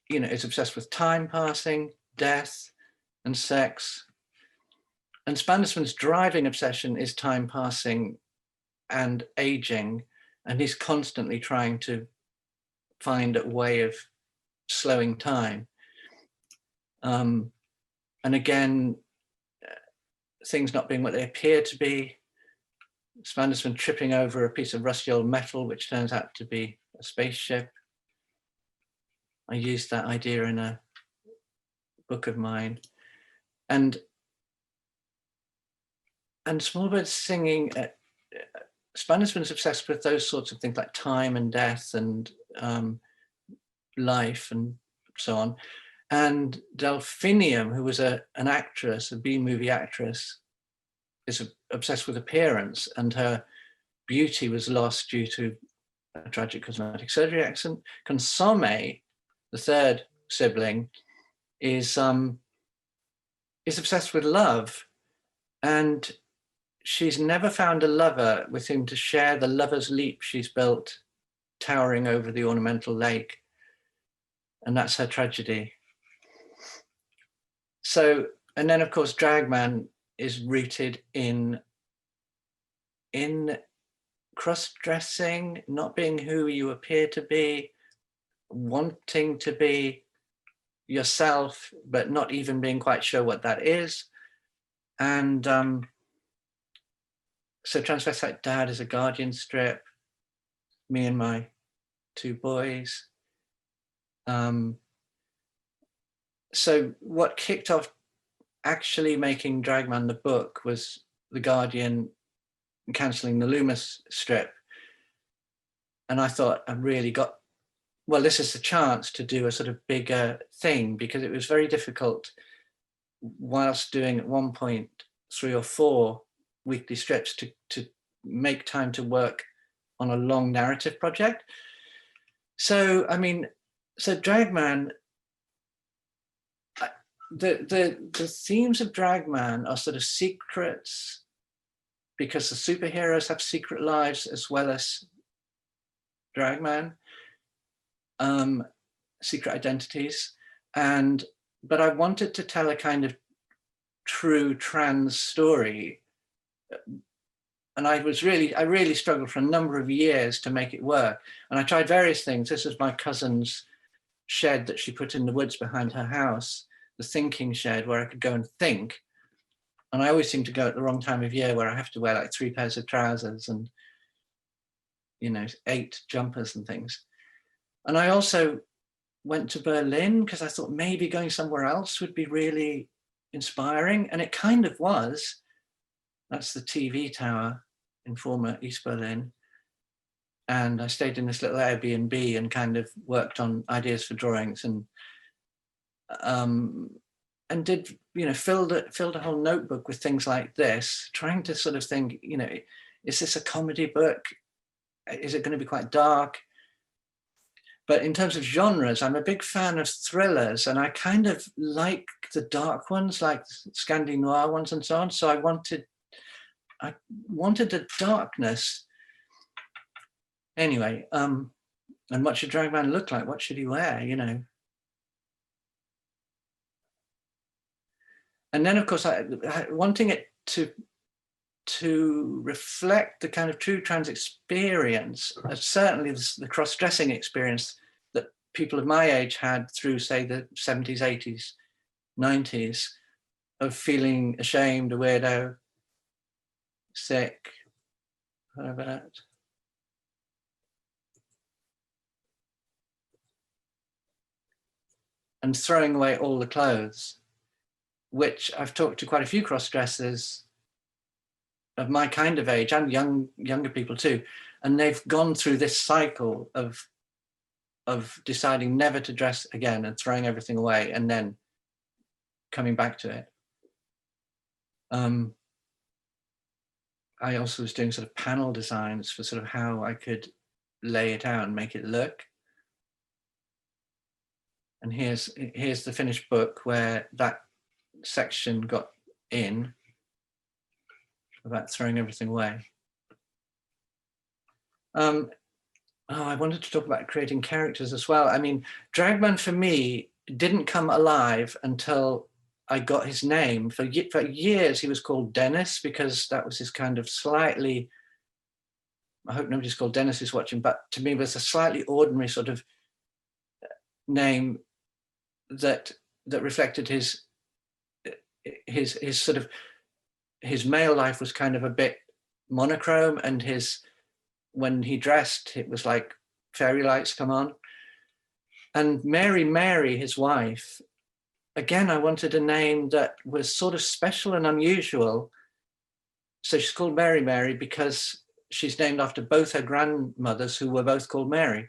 you know, is obsessed with time passing, death, and sex. And Spandisman's driving obsession is time passing and aging, and he's constantly trying to find a way of slowing time. And again, things not being what they appear to be. Spandisman tripping over a piece of rusty old metal, which turns out to be a spaceship. I used that idea in a book of mine. And Small Birds Singing, Spandisman's obsessed with those sorts of things like time and death and life and so on. And Delphinium, who was an actress, a B-movie actress, is obsessed with appearance, and her beauty was lost due to a tragic cosmetic surgery accident. Consomme, the third sibling, is obsessed with love, and she's never found a lover with whom to share the lover's leap she's built, towering over the ornamental lake, and that's her tragedy. So, and then of course, Dragman is rooted in cross-dressing, not being who you appear to be, wanting to be yourself, but not even being quite sure what that is. And so Transvestite Dad is a Guardian strip, me and my two boys. So what kicked off actually making Dragman the book was the Guardian cancelling the Loomis strip. And I thought, I really got, well, this is the chance to do a sort of bigger thing, because it was very difficult whilst doing at one point 3 or 4 weekly strips to make time to work on a long narrative project. So, I mean, so Dragman, the themes of Dragman are sort of secrets, because the superheroes have secret lives as well as Dragman, secret identities. But I wanted to tell a kind of true trans story. And I really struggled for a number of years to make it work. And I tried various things. This is my cousin's shed that she put in the woods behind her house, the thinking shed where I could go and think. And I always seem to go at the wrong time of year where I have to wear like 3 pairs of trousers and, you know, 8 jumpers and things. And I also went to Berlin because I thought maybe going somewhere else would be really inspiring. And it kind of was. That's the TV tower in former East Berlin. And I stayed in this little Airbnb and kind of worked on ideas for drawings and did, you know, filled a whole notebook with things like this, trying to sort of think, you know, is this a comedy book? Is it going to be quite dark? But in terms of genres, I'm a big fan of thrillers, and I kind of like the dark ones, like Scandi noir ones and so on. So I wanted the darkness. Anyway, and what should Dragman look like? What should he wear, you know? And then, of course, wanting it to reflect the kind of true trans experience, certainly the cross-dressing experience that people of my age had through, say, the 70s, 80s, 90s, of feeling ashamed, a weirdo, sick, whatever that. And throwing away all the clothes, which I've talked to quite a few cross-dressers of my kind of age and younger people too, and they've gone through this cycle of deciding never to dress again and throwing everything away and then coming back to it. I also was doing sort of panel designs for sort of how I could lay it out and make it look. And here's the finished book where that section got in about throwing everything away. I wanted to talk about creating characters as well. I mean, Dragman for me didn't come alive until I got his name. For years he was called Dennis because that was his kind of slightly, I hope nobody's called Dennis is watching, but to me it was a slightly ordinary sort of name that reflected his sort of, his male life was kind of a bit monochrome, and when he dressed, it was like fairy lights come on. And Mary, his wife, again, I wanted a name that was sort of special and unusual. So she's called Mary because she's named after both her grandmothers, who were both called Mary.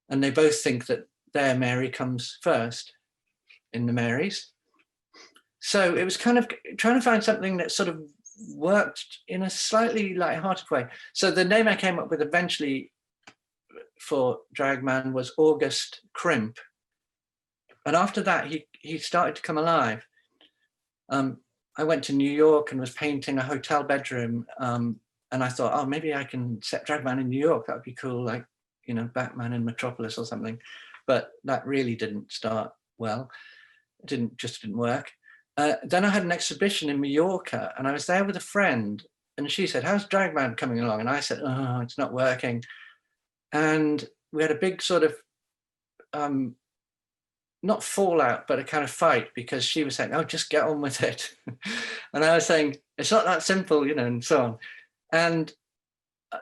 And they both think that their Mary comes first in the Marys. So it was kind of trying to find something that sort of worked in a slightly light-hearted way. So the name I came up with eventually for Dragman was August Crimp. And after that, he started to come alive. I went to New York and was painting a hotel bedroom. And I thought, oh, maybe I can set Dragman in New York. That would be cool, like, you know, Batman in Metropolis or something. But that really didn't start well. It just didn't work. Then I had an exhibition in Mallorca, and I was there with a friend, and she said, how's Dragman coming along? And I said, oh, it's not working. And we had a big sort of, not fallout, but a kind of fight, because she was saying, oh, just get on with it. And I was saying, it's not that simple, you know, and so on. And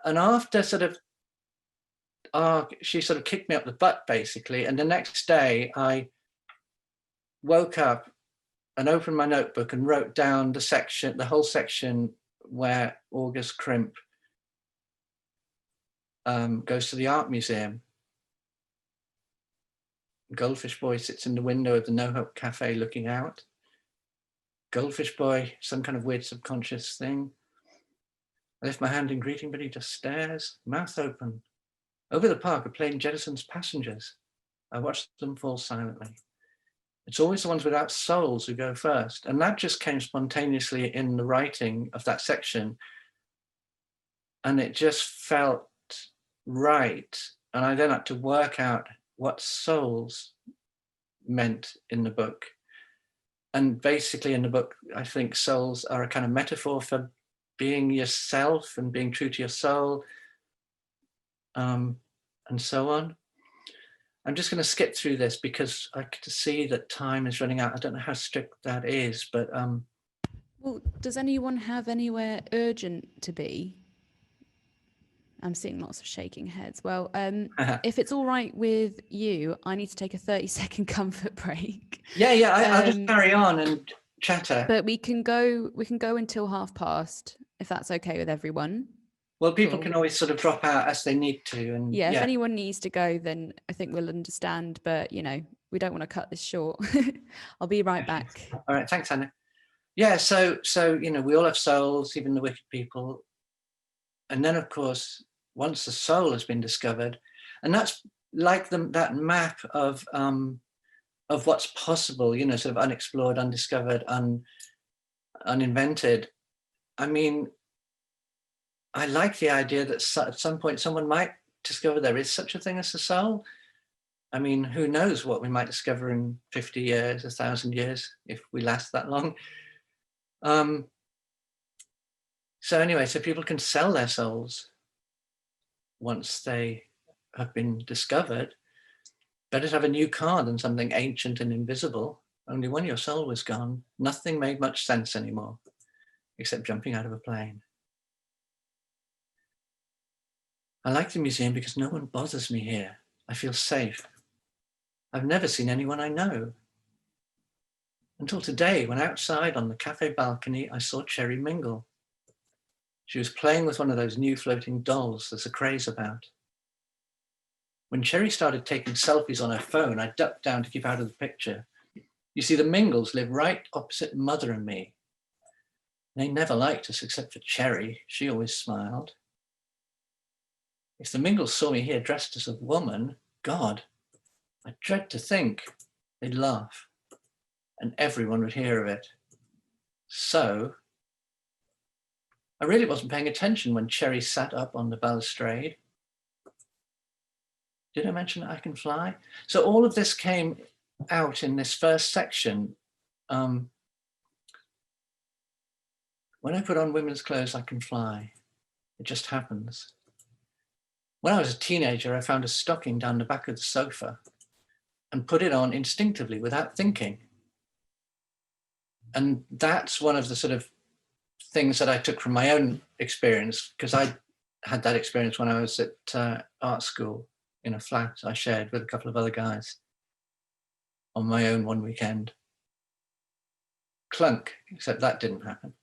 after sort of, she sort of kicked me up the butt, basically. And the next day I woke up and opened my notebook and wrote down the whole section where August Crimp goes to the art museum. Goldfish Boy sits in the window of the No Hope Cafe looking out. Goldfish Boy, some kind of weird subconscious thing. I lift my hand in greeting, but he just stares, mouth open. Over the park, a plane jettisons passengers. I watch them fall silently. It's always the ones without souls who go first. And that just came spontaneously in the writing of that section. And it just felt right. And I then had to work out what souls meant in the book. And basically in the book, I think souls are a kind of metaphor for being yourself and being true to your soul, and so on. I'm just going to skip through this because I can see that time is running out. I don't know how strict that is, but Well, does anyone have anywhere urgent to be? I'm seeing lots of shaking heads. Well, if it's all right with you, I need to take a 30-second comfort break. yeah, I'll just carry on and chatter. But we can go until past, if that's okay with everyone. Well, people Cool. can always sort of drop out as they need to. And yeah, if anyone needs to go, then I think we'll understand. But, you know, we don't want to cut this short. I'll be right back. All right, thanks, Anna. Yeah, so you know, we all have souls, even the wicked people. And then, of course, once the soul has been discovered, and that's like that map of what's possible, you know, sort of unexplored, undiscovered, uninvented. I mean, I like the idea that at some point someone might discover there is such a thing as the soul. I mean, who knows what we might discover in 50 years, 1,000 years, if we last that long. So anyway, so people can sell their souls once they have been discovered. Better to have a new car than something ancient and invisible. Only when your soul was gone, nothing made much sense anymore, except jumping out of a plane. I like the museum because no one bothers me here. I feel safe. I've never seen anyone I know. Until today, when outside on the cafe balcony, I saw Cherry mingle. She was playing with one of those new floating dolls there's a craze about. When Cherry started taking selfies on her phone, I ducked down to keep out of the picture. You see, the Mingles live right opposite Mother and me. They never liked us except for Cherry. She always smiled. If the Mingles saw me here dressed as a woman, God, I dread to think they'd laugh and everyone would hear of it. So I really wasn't paying attention when Cherry sat up on the balustrade. Did I mention that I can fly? So all of this came out in this first section. When I put on women's clothes, I can fly. It just happens. When I was a teenager, I found a stocking down the back of the sofa and put it on instinctively without thinking. And that's one of the sort of things that I took from my own experience, because I had that experience when I was at art school in a flat I shared with a couple of other guys on my own one weekend. Clunk, except that didn't happen.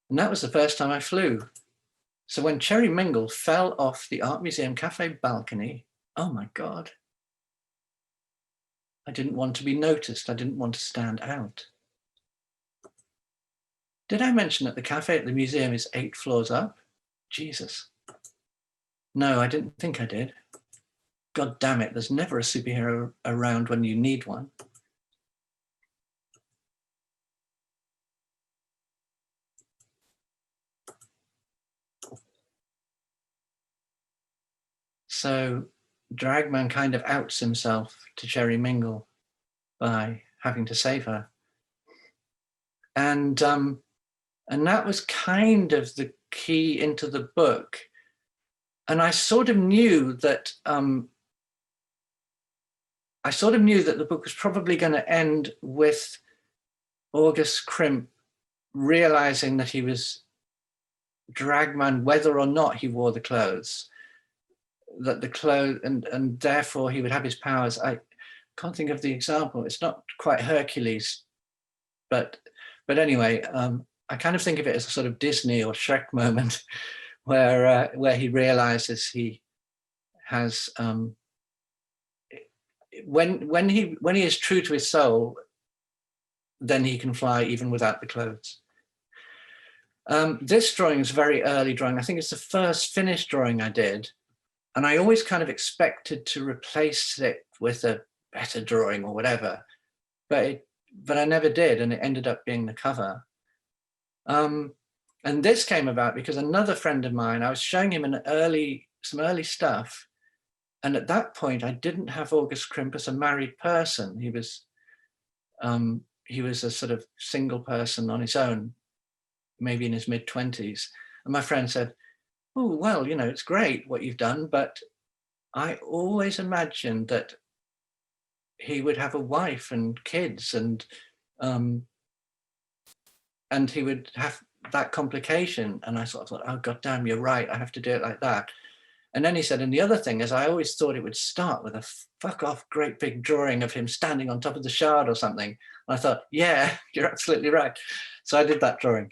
And that was the first time I flew. So when Cherry Mingle fell off the Art Museum cafe balcony, oh my God. I didn't want to be noticed. I didn't want to stand out. Did I mention that the cafe at the museum is 8 floors up? Jesus. No, I didn't think I did. God damn it, there's never a superhero around when you need one. So Dragman kind of outs himself to Cherry Mingle by having to save her. And that was kind of the key into the book. And I sort of knew that the book was probably going to end with August Crimp realizing that he was Dragman, whether or not he wore the clothes. That the clothes, and therefore he would have his powers. I can't think of the example. It's not quite Hercules, but anyway, I kind of think of it as a sort of Disney or Shrek moment, where he realizes he has when he is true to his soul, then he can fly even without the clothes. This drawing is a very early drawing. I think it's the first finished drawing I did. And I always kind of expected to replace it with a better drawing or whatever, but I never did, and it ended up being the cover. And this came about because another friend of mine, I was showing him some early stuff, and at that point I didn't have August Crimp as a married person. He was He was a sort of single person on his own, maybe in his mid-20s. And my friend said, oh, well, you know, it's great what you've done, but I always imagined that he would have a wife and kids, and he would have that complication. And I sort of thought, oh, God damn, you're right. I have to do it like that. And then he said, and the other thing is, I always thought it would start with a fuck off great big drawing of him standing on top of the Shard or something. And I thought, yeah, you're absolutely right. So I did that drawing.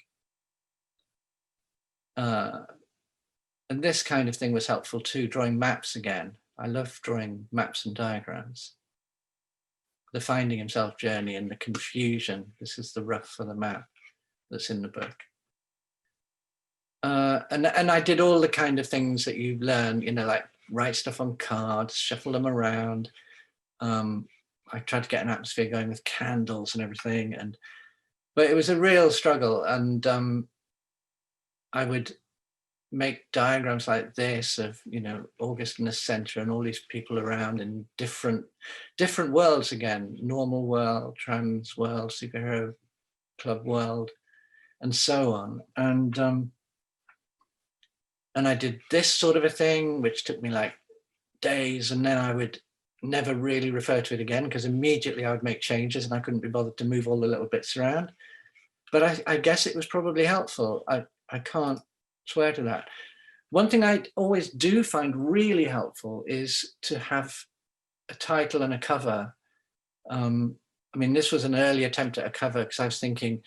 And this kind of thing was helpful too, drawing maps again. I love drawing maps and diagrams. The finding himself journey and the confusion. This is the rough for the map that's in the book. And I did all the kind of things that you learn, you know, like write stuff on cards, shuffle them around. I tried to get an atmosphere going with candles and everything. But it was a real struggle. And I would make diagrams like this of, you know, August in the center and all these people around in different worlds again, normal world, trans world, superhero club world, and so on. And I did this sort of a thing, which took me like days, and then I would never really refer to it again because immediately I would make changes and I couldn't be bothered to move all the little bits around. But I guess it was probably helpful. I can't swear to that. One thing I always do find really helpful is to have a title and a cover. I mean, this was an early attempt at a cover because I was thinking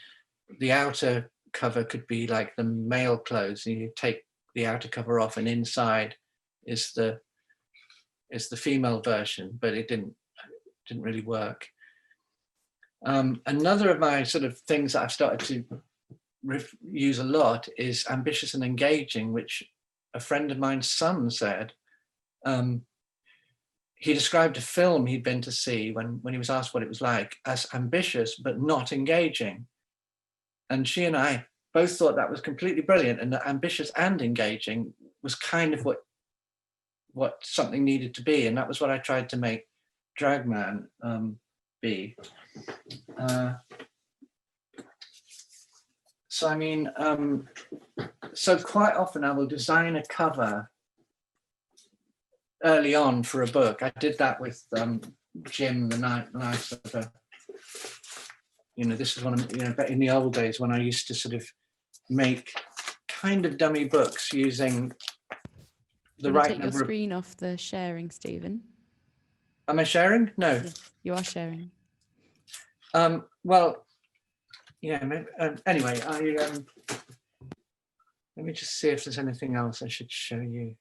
the outer cover could be like the male clothes, and you take the outer cover off and inside is the female version, but it didn't really work. Another of my sort of things that I've started to use a lot is ambitious and engaging, which a friend of mine's son said. He described a film he'd been to see when he was asked what it was like as ambitious but not engaging. And she and I both thought that was completely brilliant, and that ambitious and engaging was kind of what something needed to be. And that was what I tried to make Dragman be. So I mean, so quite often I will design a cover early on for a book. I did that with Jim, the Knights of the, you know, this is one of, you know, in the old days when I used to sort of make kind of dummy books using the right take number your screen off the sharing, Stephen. Am I sharing? No. Yes, you are sharing. Well, yeah. Maybe, anyway, let me just see if there's anything else I should show you.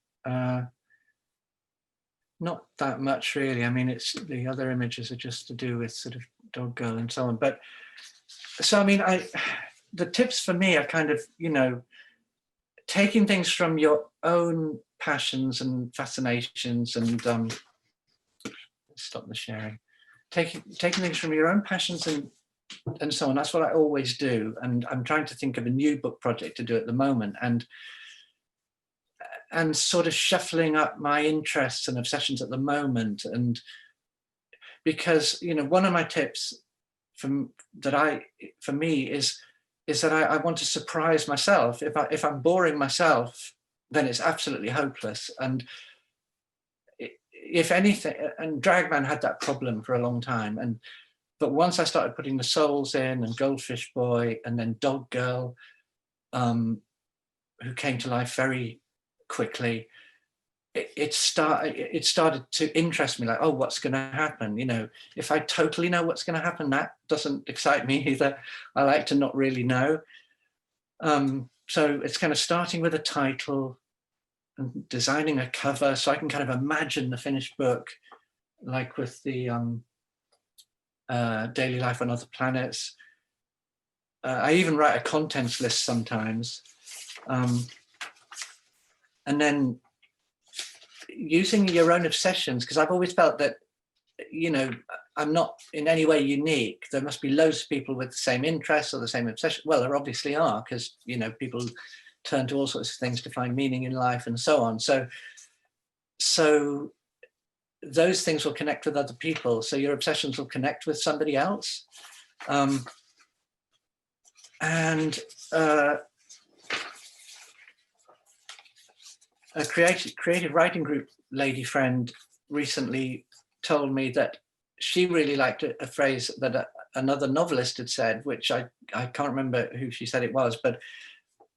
Not that much, really. I mean, it's the other images are just to do with sort of dog girl and so on. But so I mean, the tips for me are kind of, you know, taking things from your own passions and fascinations and stop the sharing. Taking things from your own passions and so on. That's what I always do. And I'm trying to think of a new book project to do at the moment, and sort of shuffling up my interests and obsessions at the moment. And because, you know, one of my tips for me is that I want to surprise myself. If I'm boring myself, then it's absolutely hopeless. And if anything, and Dragman had that problem for a long time. But once I started putting the souls in, and Goldfish Boy, and then Dog Girl, who came to life very quickly, it started to interest me, like, oh, what's going to happen? You know, if I totally know what's going to happen, that doesn't excite me either. I like to not really know. So it's kind of starting with a title and designing a cover so I can kind of imagine the finished book, like with the Daily Life on Other Planets. I even write a contents list sometimes. And then using your own obsessions, because I've always felt that, you know, I'm not in any way unique. There must be loads of people with the same interests or the same obsession. Well, there obviously are, because, you know, people turn to all sorts of things to find meaning in life and so on. So those things will connect with other people. So your obsessions will connect with somebody else. And a creative writing group lady friend recently told me that she really liked a phrase that another novelist had said, which I can't remember who she said it was, but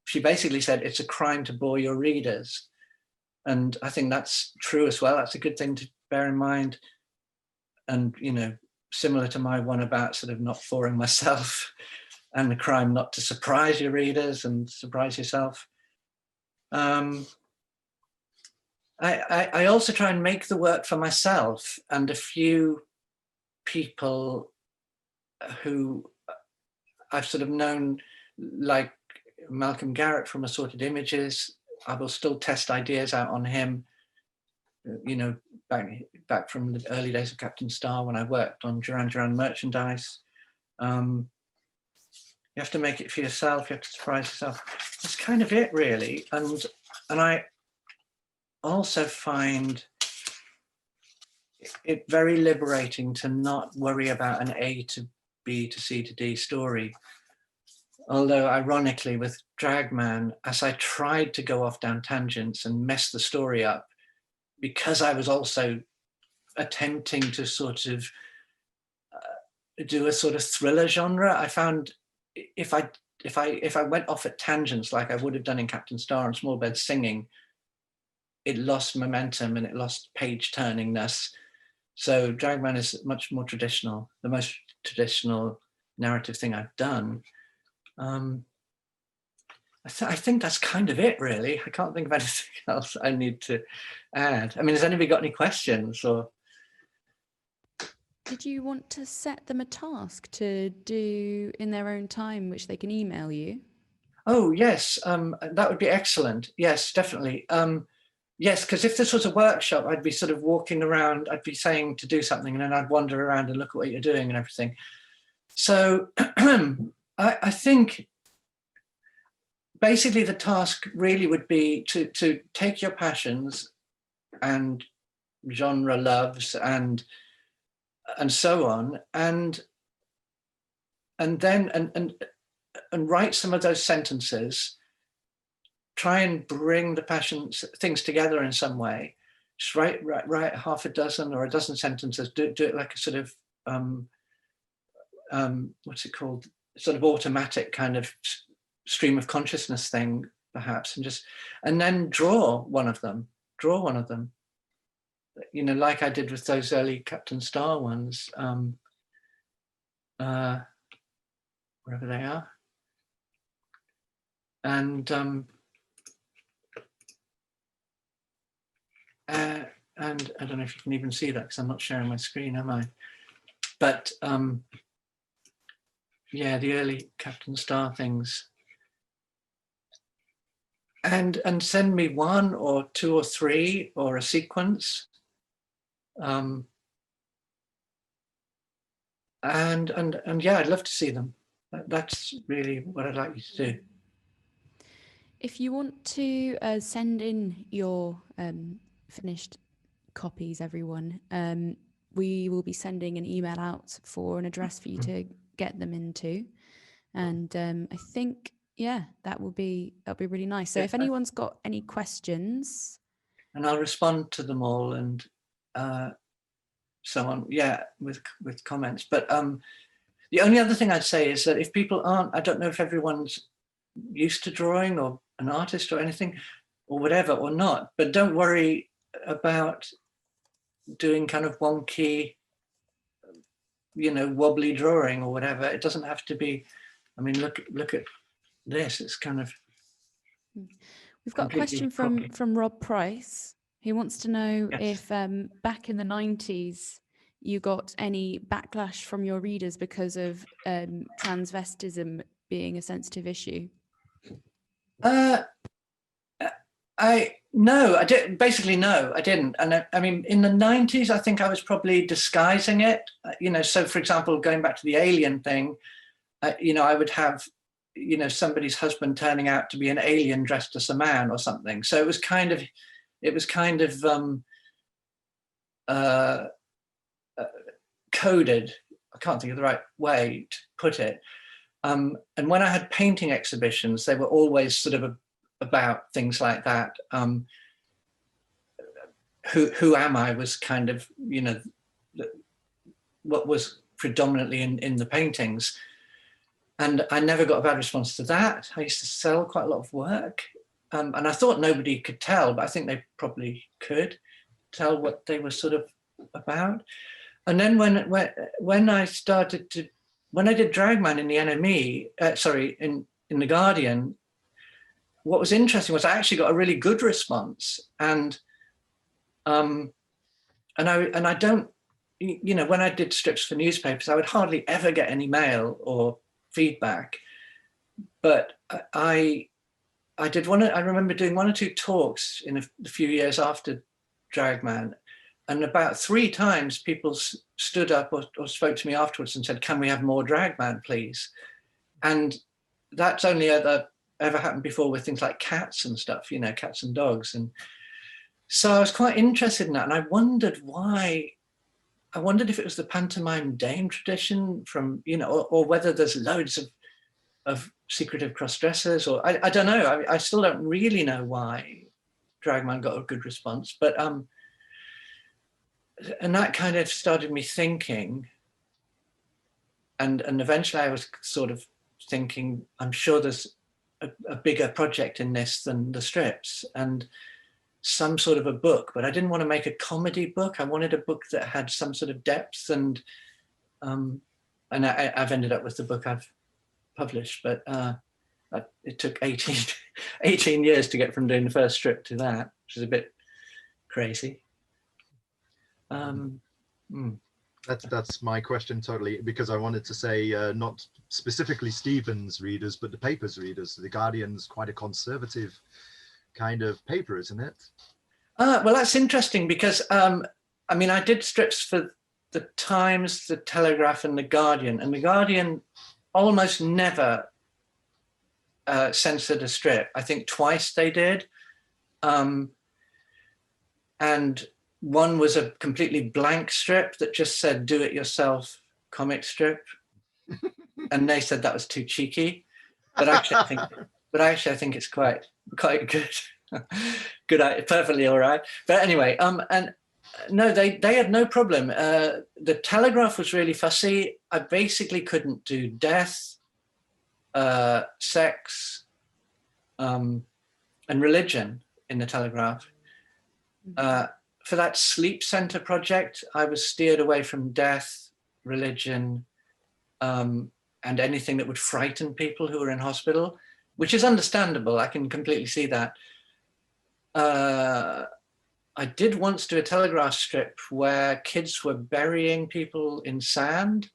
she basically said it's a crime to bore your readers. And I think that's true as well. That's a good thing to bear in mind. And, you know, similar to my one about sort of not boring myself, and the crime not to surprise your readers and surprise yourself. I also try and make the work for myself and a few people who I've sort of known, like Malcolm Garrett from Assorted Images. I will still test ideas out on him, you know, back from the early days of Captain Star when I worked on Duran Duran merchandise. You have to make it for yourself, you have to surprise yourself. That's kind of it, really. And I also find it very liberating to not worry about an A to B to C to D story. Although ironically with Dragman, as I tried to go off down tangents and mess the story up, because I was also attempting to sort of do a sort of thriller genre, I found if I went off at tangents like I would have done in Captain Star and Small Bed Singing, it lost momentum and it lost page turningness. So Dragman is much more traditional, the most traditional narrative thing I've done. I think that's kind of it, really. I can't think of anything else I need to add. I mean, has anybody got any questions? Or did you want to set them a task to do in their own time, which they can email you? Oh, yes, that would be excellent. Yes, definitely. Yes, because if this was a workshop, I'd be sort of walking around, I'd be saying to do something, and then I'd wander around and look at what you're doing and everything. So I think basically the task really would be to take your passions and genre loves and so on, and then write some of those sentences. Try and bring the passions things together in some way. Just write half a dozen or a dozen sentences. Do it like a sort of what's it called? Sort of automatic kind of stream of consciousness thing, perhaps, and then draw one of them. You know, like I did with those early Captain Star ones, wherever they are, and I don't know if you can even see that because I'm not sharing my screen, am I? But yeah, the early Captain Star things. And send me one or two or three or a sequence. And yeah, I'd love to see them. That's really what I'd like you to do. If you want to send in your finished copies, everyone, we will be sending an email out for an address for you to get them into. And I think, yeah, that'll be really nice. So if anyone's got any questions, and I'll respond to them all and so on, yeah, with comments. But the only other thing I'd say is that if people aren't, I don't know if everyone's used to drawing or an artist or anything or whatever or not, but don't worry about doing kind of wonky, you know, wobbly drawing or whatever. It doesn't have to be. I mean, look at this. It's kind of. We've got a question from Rob Price, who wants to know if back in the 90s you got any backlash from your readers because of transvestism being a sensitive issue. No, I didn't. Basically, no, I didn't. And I mean, in the 90s, I think I was probably disguising it. You know, so for example, going back to the alien thing, you know, I would have, you know, somebody's husband turning out to be an alien dressed as a man or something. So it was kind of coded. I can't think of the right way to put it. And when I had painting exhibitions, they were always sort of about things like that. Who am I was kind of, you know, what was predominantly in the paintings. And I never got a bad response to that. I used to sell quite a lot of work. And I thought nobody could tell, but I think they probably could tell what they were sort of about. And then when I started to, when I did Dragman in the NME, in the Guardian, what was interesting was I actually got a really good response. And I don't, you know, when I did strips for newspapers, I would hardly ever get any mail or feedback. But I remember doing 1 or 2 talks in a few years after Dragman, and about 3 times people stood up or spoke to me afterwards and said, "Can we have more Dragman, please?" And that's only ever happened before with things like cats and stuff, you know, cats and dogs. And so I was quite interested in that, and I wondered why. I wondered if it was the pantomime dame tradition from, you know, or whether there's loads of secretive cross-dressers, or I don't know. I still don't really know why Dragman got a good response, but and that kind of started me thinking, and eventually I was sort of thinking, I'm sure there's a bigger project in this than the strips, and some sort of a book, but I didn't want to make a comedy book. I wanted a book that had some sort of depth, and I've ended up with the book I've published, but it took 18 years to get from doing the first strip to that, which is a bit crazy. That's my question totally, because I wanted to say not specifically Stephen's readers, but the paper's readers. The Guardian's quite a conservative kind of paper, isn't it? Well, that's interesting because I mean, I did strips for the Times, the Telegraph, and the Guardian, and the Guardian almost never censored a strip. I think twice they did, and one was a completely blank strip that just said "do it yourself" comic strip, and they said that was too cheeky. But actually, I think it's quite good. Good, perfectly all right. But anyway, and no, they had no problem. The Telegraph was really fussy. I basically couldn't do death, sex, and religion in the Telegraph. For that Sleep Center project, I was steered away from death, religion, and anything that would frighten people who were in hospital, which is understandable. I can completely see that. I did once do a Telegraph strip where kids were burying people in sand,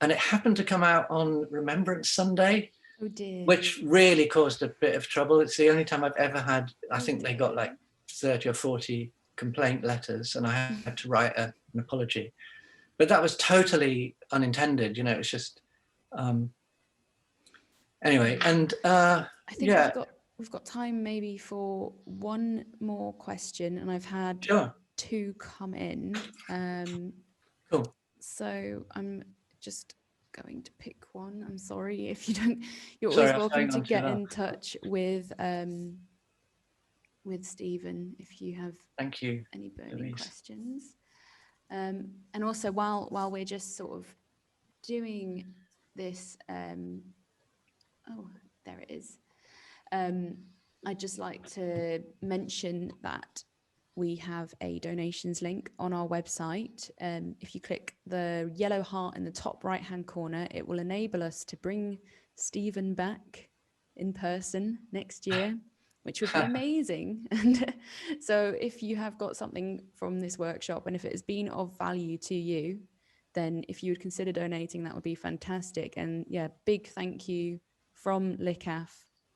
and it happened to come out on Remembrance Sunday, Oh dear. which really caused a bit of trouble. It's the only time I've ever had, I think they got like 30 or 40 complaint letters, and I had to write an apology. But that was totally unintended, you know, it's just, anyway, and I think yeah. we've got time maybe for one more question, and I've had Sure. 2 come in. Cool. So I'm just going to pick one. I'm sorry if you don't. You're Sorry, always I was welcome going to on too get long. in touch with Stephen if you have Thank you, any burning Louise. questions. And also, while we're just sort of doing this, oh, there it is. I'd just like to mention that we have a donations link on our website. If you click the yellow heart in the top right-hand corner, it will enable us to bring Stephen back in person next year, which would be amazing. And so if you have got something from this workshop, and if it has been of value to you, then if you would consider donating, that would be fantastic. And yeah, big thank you from LICAF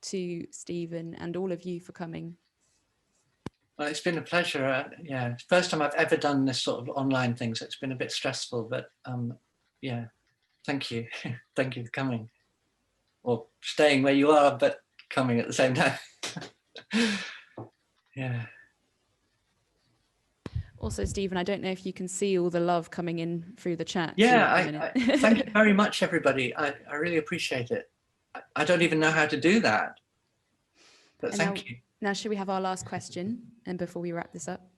to Stephen and all of you for coming. Well, it's been a pleasure. Yeah, it's the first time I've ever done this sort of online thing, so it's been a bit stressful, but yeah, thank you. Thank you for coming. Or staying where you are, but coming at the same time. Yeah. Also, Stephen, I don't know if you can see all the love coming in through the chat. Yeah, I thank you very much, everybody. I really appreciate it. I don't even know how to do that, but And thank you. Now, should we have our last question? And before we wrap this up?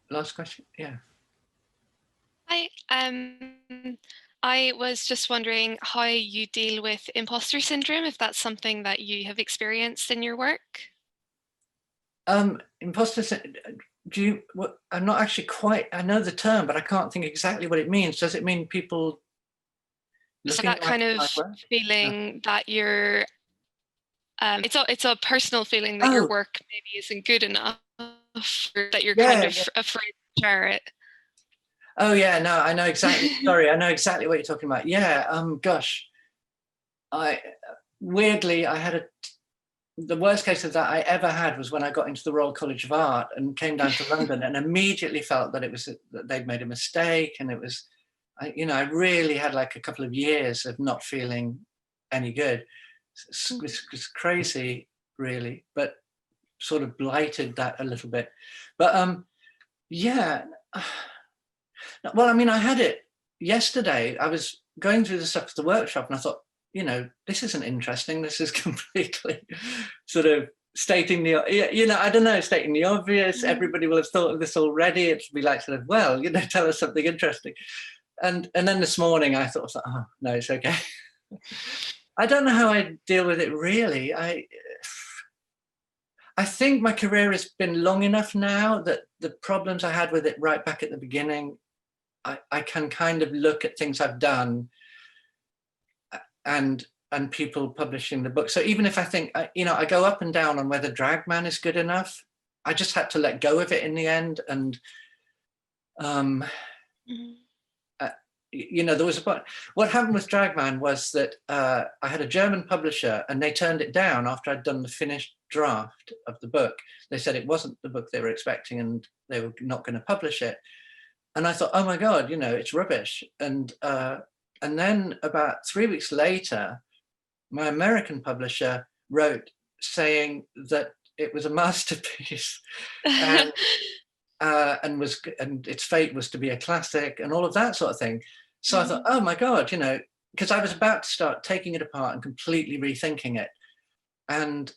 Last question, yeah. Hi, I was just wondering how you deal with imposter syndrome, if that's something that you have experienced in your work. Imposter syndrome, I'm not actually quite, I know the term, but I can't think exactly what it means. Does it mean people So that kind of feeling that you're, it's a personal feeling that your work maybe isn't good enough, or that you're kind of afraid to share it. Oh yeah, no, I know exactly. Sorry, I know exactly what you're talking about. Yeah, gosh, weirdly, I had the worst case of that I ever had was when I got into the Royal College of Art and came down to London, and immediately felt that that they'd made a mistake, and it was, I really had like a couple of years of not feeling any good. It's crazy, really, but sort of blighted that a little bit. But yeah. Well, I mean, I had it yesterday. I was going through the stuff for the workshop and I thought, this isn't interesting. This is completely sort of stating the, I don't know, stating the obvious. Everybody will have thought of this already. It'd be like sort of, well, tell us something interesting. And then this morning I thought, oh, no, it's okay. I don't know how I deal with it really. I think my career has been long enough now that the problems I had with it right back at the beginning, I can kind of look at things I've done and people publishing the book. So even if I think, I go up and down on whether Dragman is good enough, I just had to let go of it in the end. And, there was what happened with Dragman was that I had a German publisher and they turned it down after I'd done the finished draft of the book. They said it wasn't the book they were expecting and they were not going to publish it. And I thought, oh my God, it's rubbish. And then about 3 weeks later, my American publisher wrote saying that it was a masterpiece and its fate was to be a classic and all of that sort of thing. So I thought, oh my God, because I was about to start taking it apart and completely rethinking it. And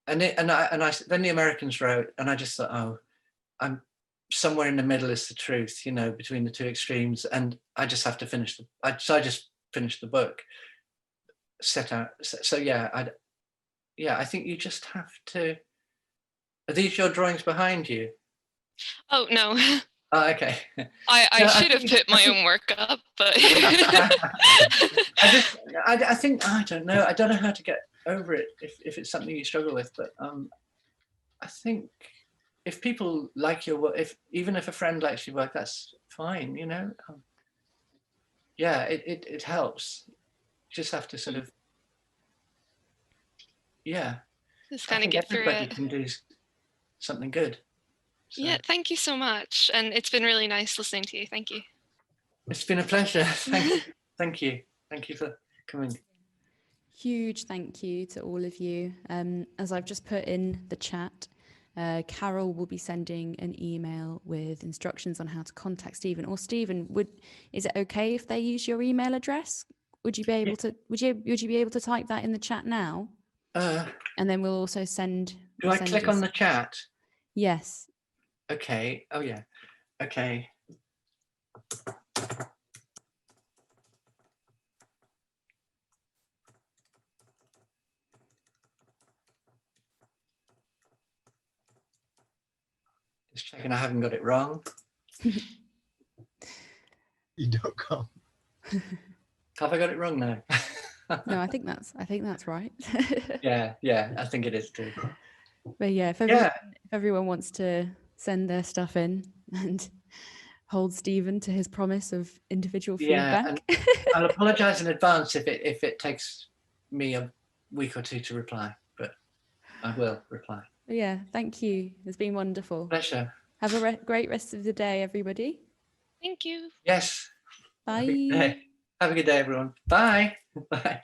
then the Americans wrote, and I just thought, oh, I'm somewhere in the middle is the truth, between the two extremes, and I just have to finish so I just finished the book, set out. So yeah, I think you just have to. Are these your drawings behind you? Oh no. Oh, okay. I should have put my own work up, but I think I don't know. I don't know how to get over it if it's something you struggle with, but I think if people like your work, even if a friend likes your work, that's fine, yeah, it helps. You just have to sort of, just kind of get through everybody it. can do something good. So. Yeah, thank you so much, and it's been really nice listening to you. Thank you. It's been a pleasure. Thank you for coming. Huge thank you to all of you. As I've just put in the chat, Carol will be sending an email with instructions on how to contact Stephen. Or Stephen, is it okay if they use your email address? Would you be able to? Would you be able to type that in the chat now? And then we'll also send. Do I click on the chat? Yes. Okay. Oh yeah. Okay. Just checking I haven't got it wrong. E.com. Have I got it wrong now? No, I think that's right. Yeah, I think it is too. But yeah, if everyone wants to send their stuff in and hold Stephen to his promise of individual feedback. And I'll apologise in advance if it takes me a week or two to reply, but I will reply. Yeah, thank you. It's been wonderful. Pleasure. Have a great rest of the day, everybody. Thank you. Yes. Bye. Have a good day, everyone. Bye. Bye.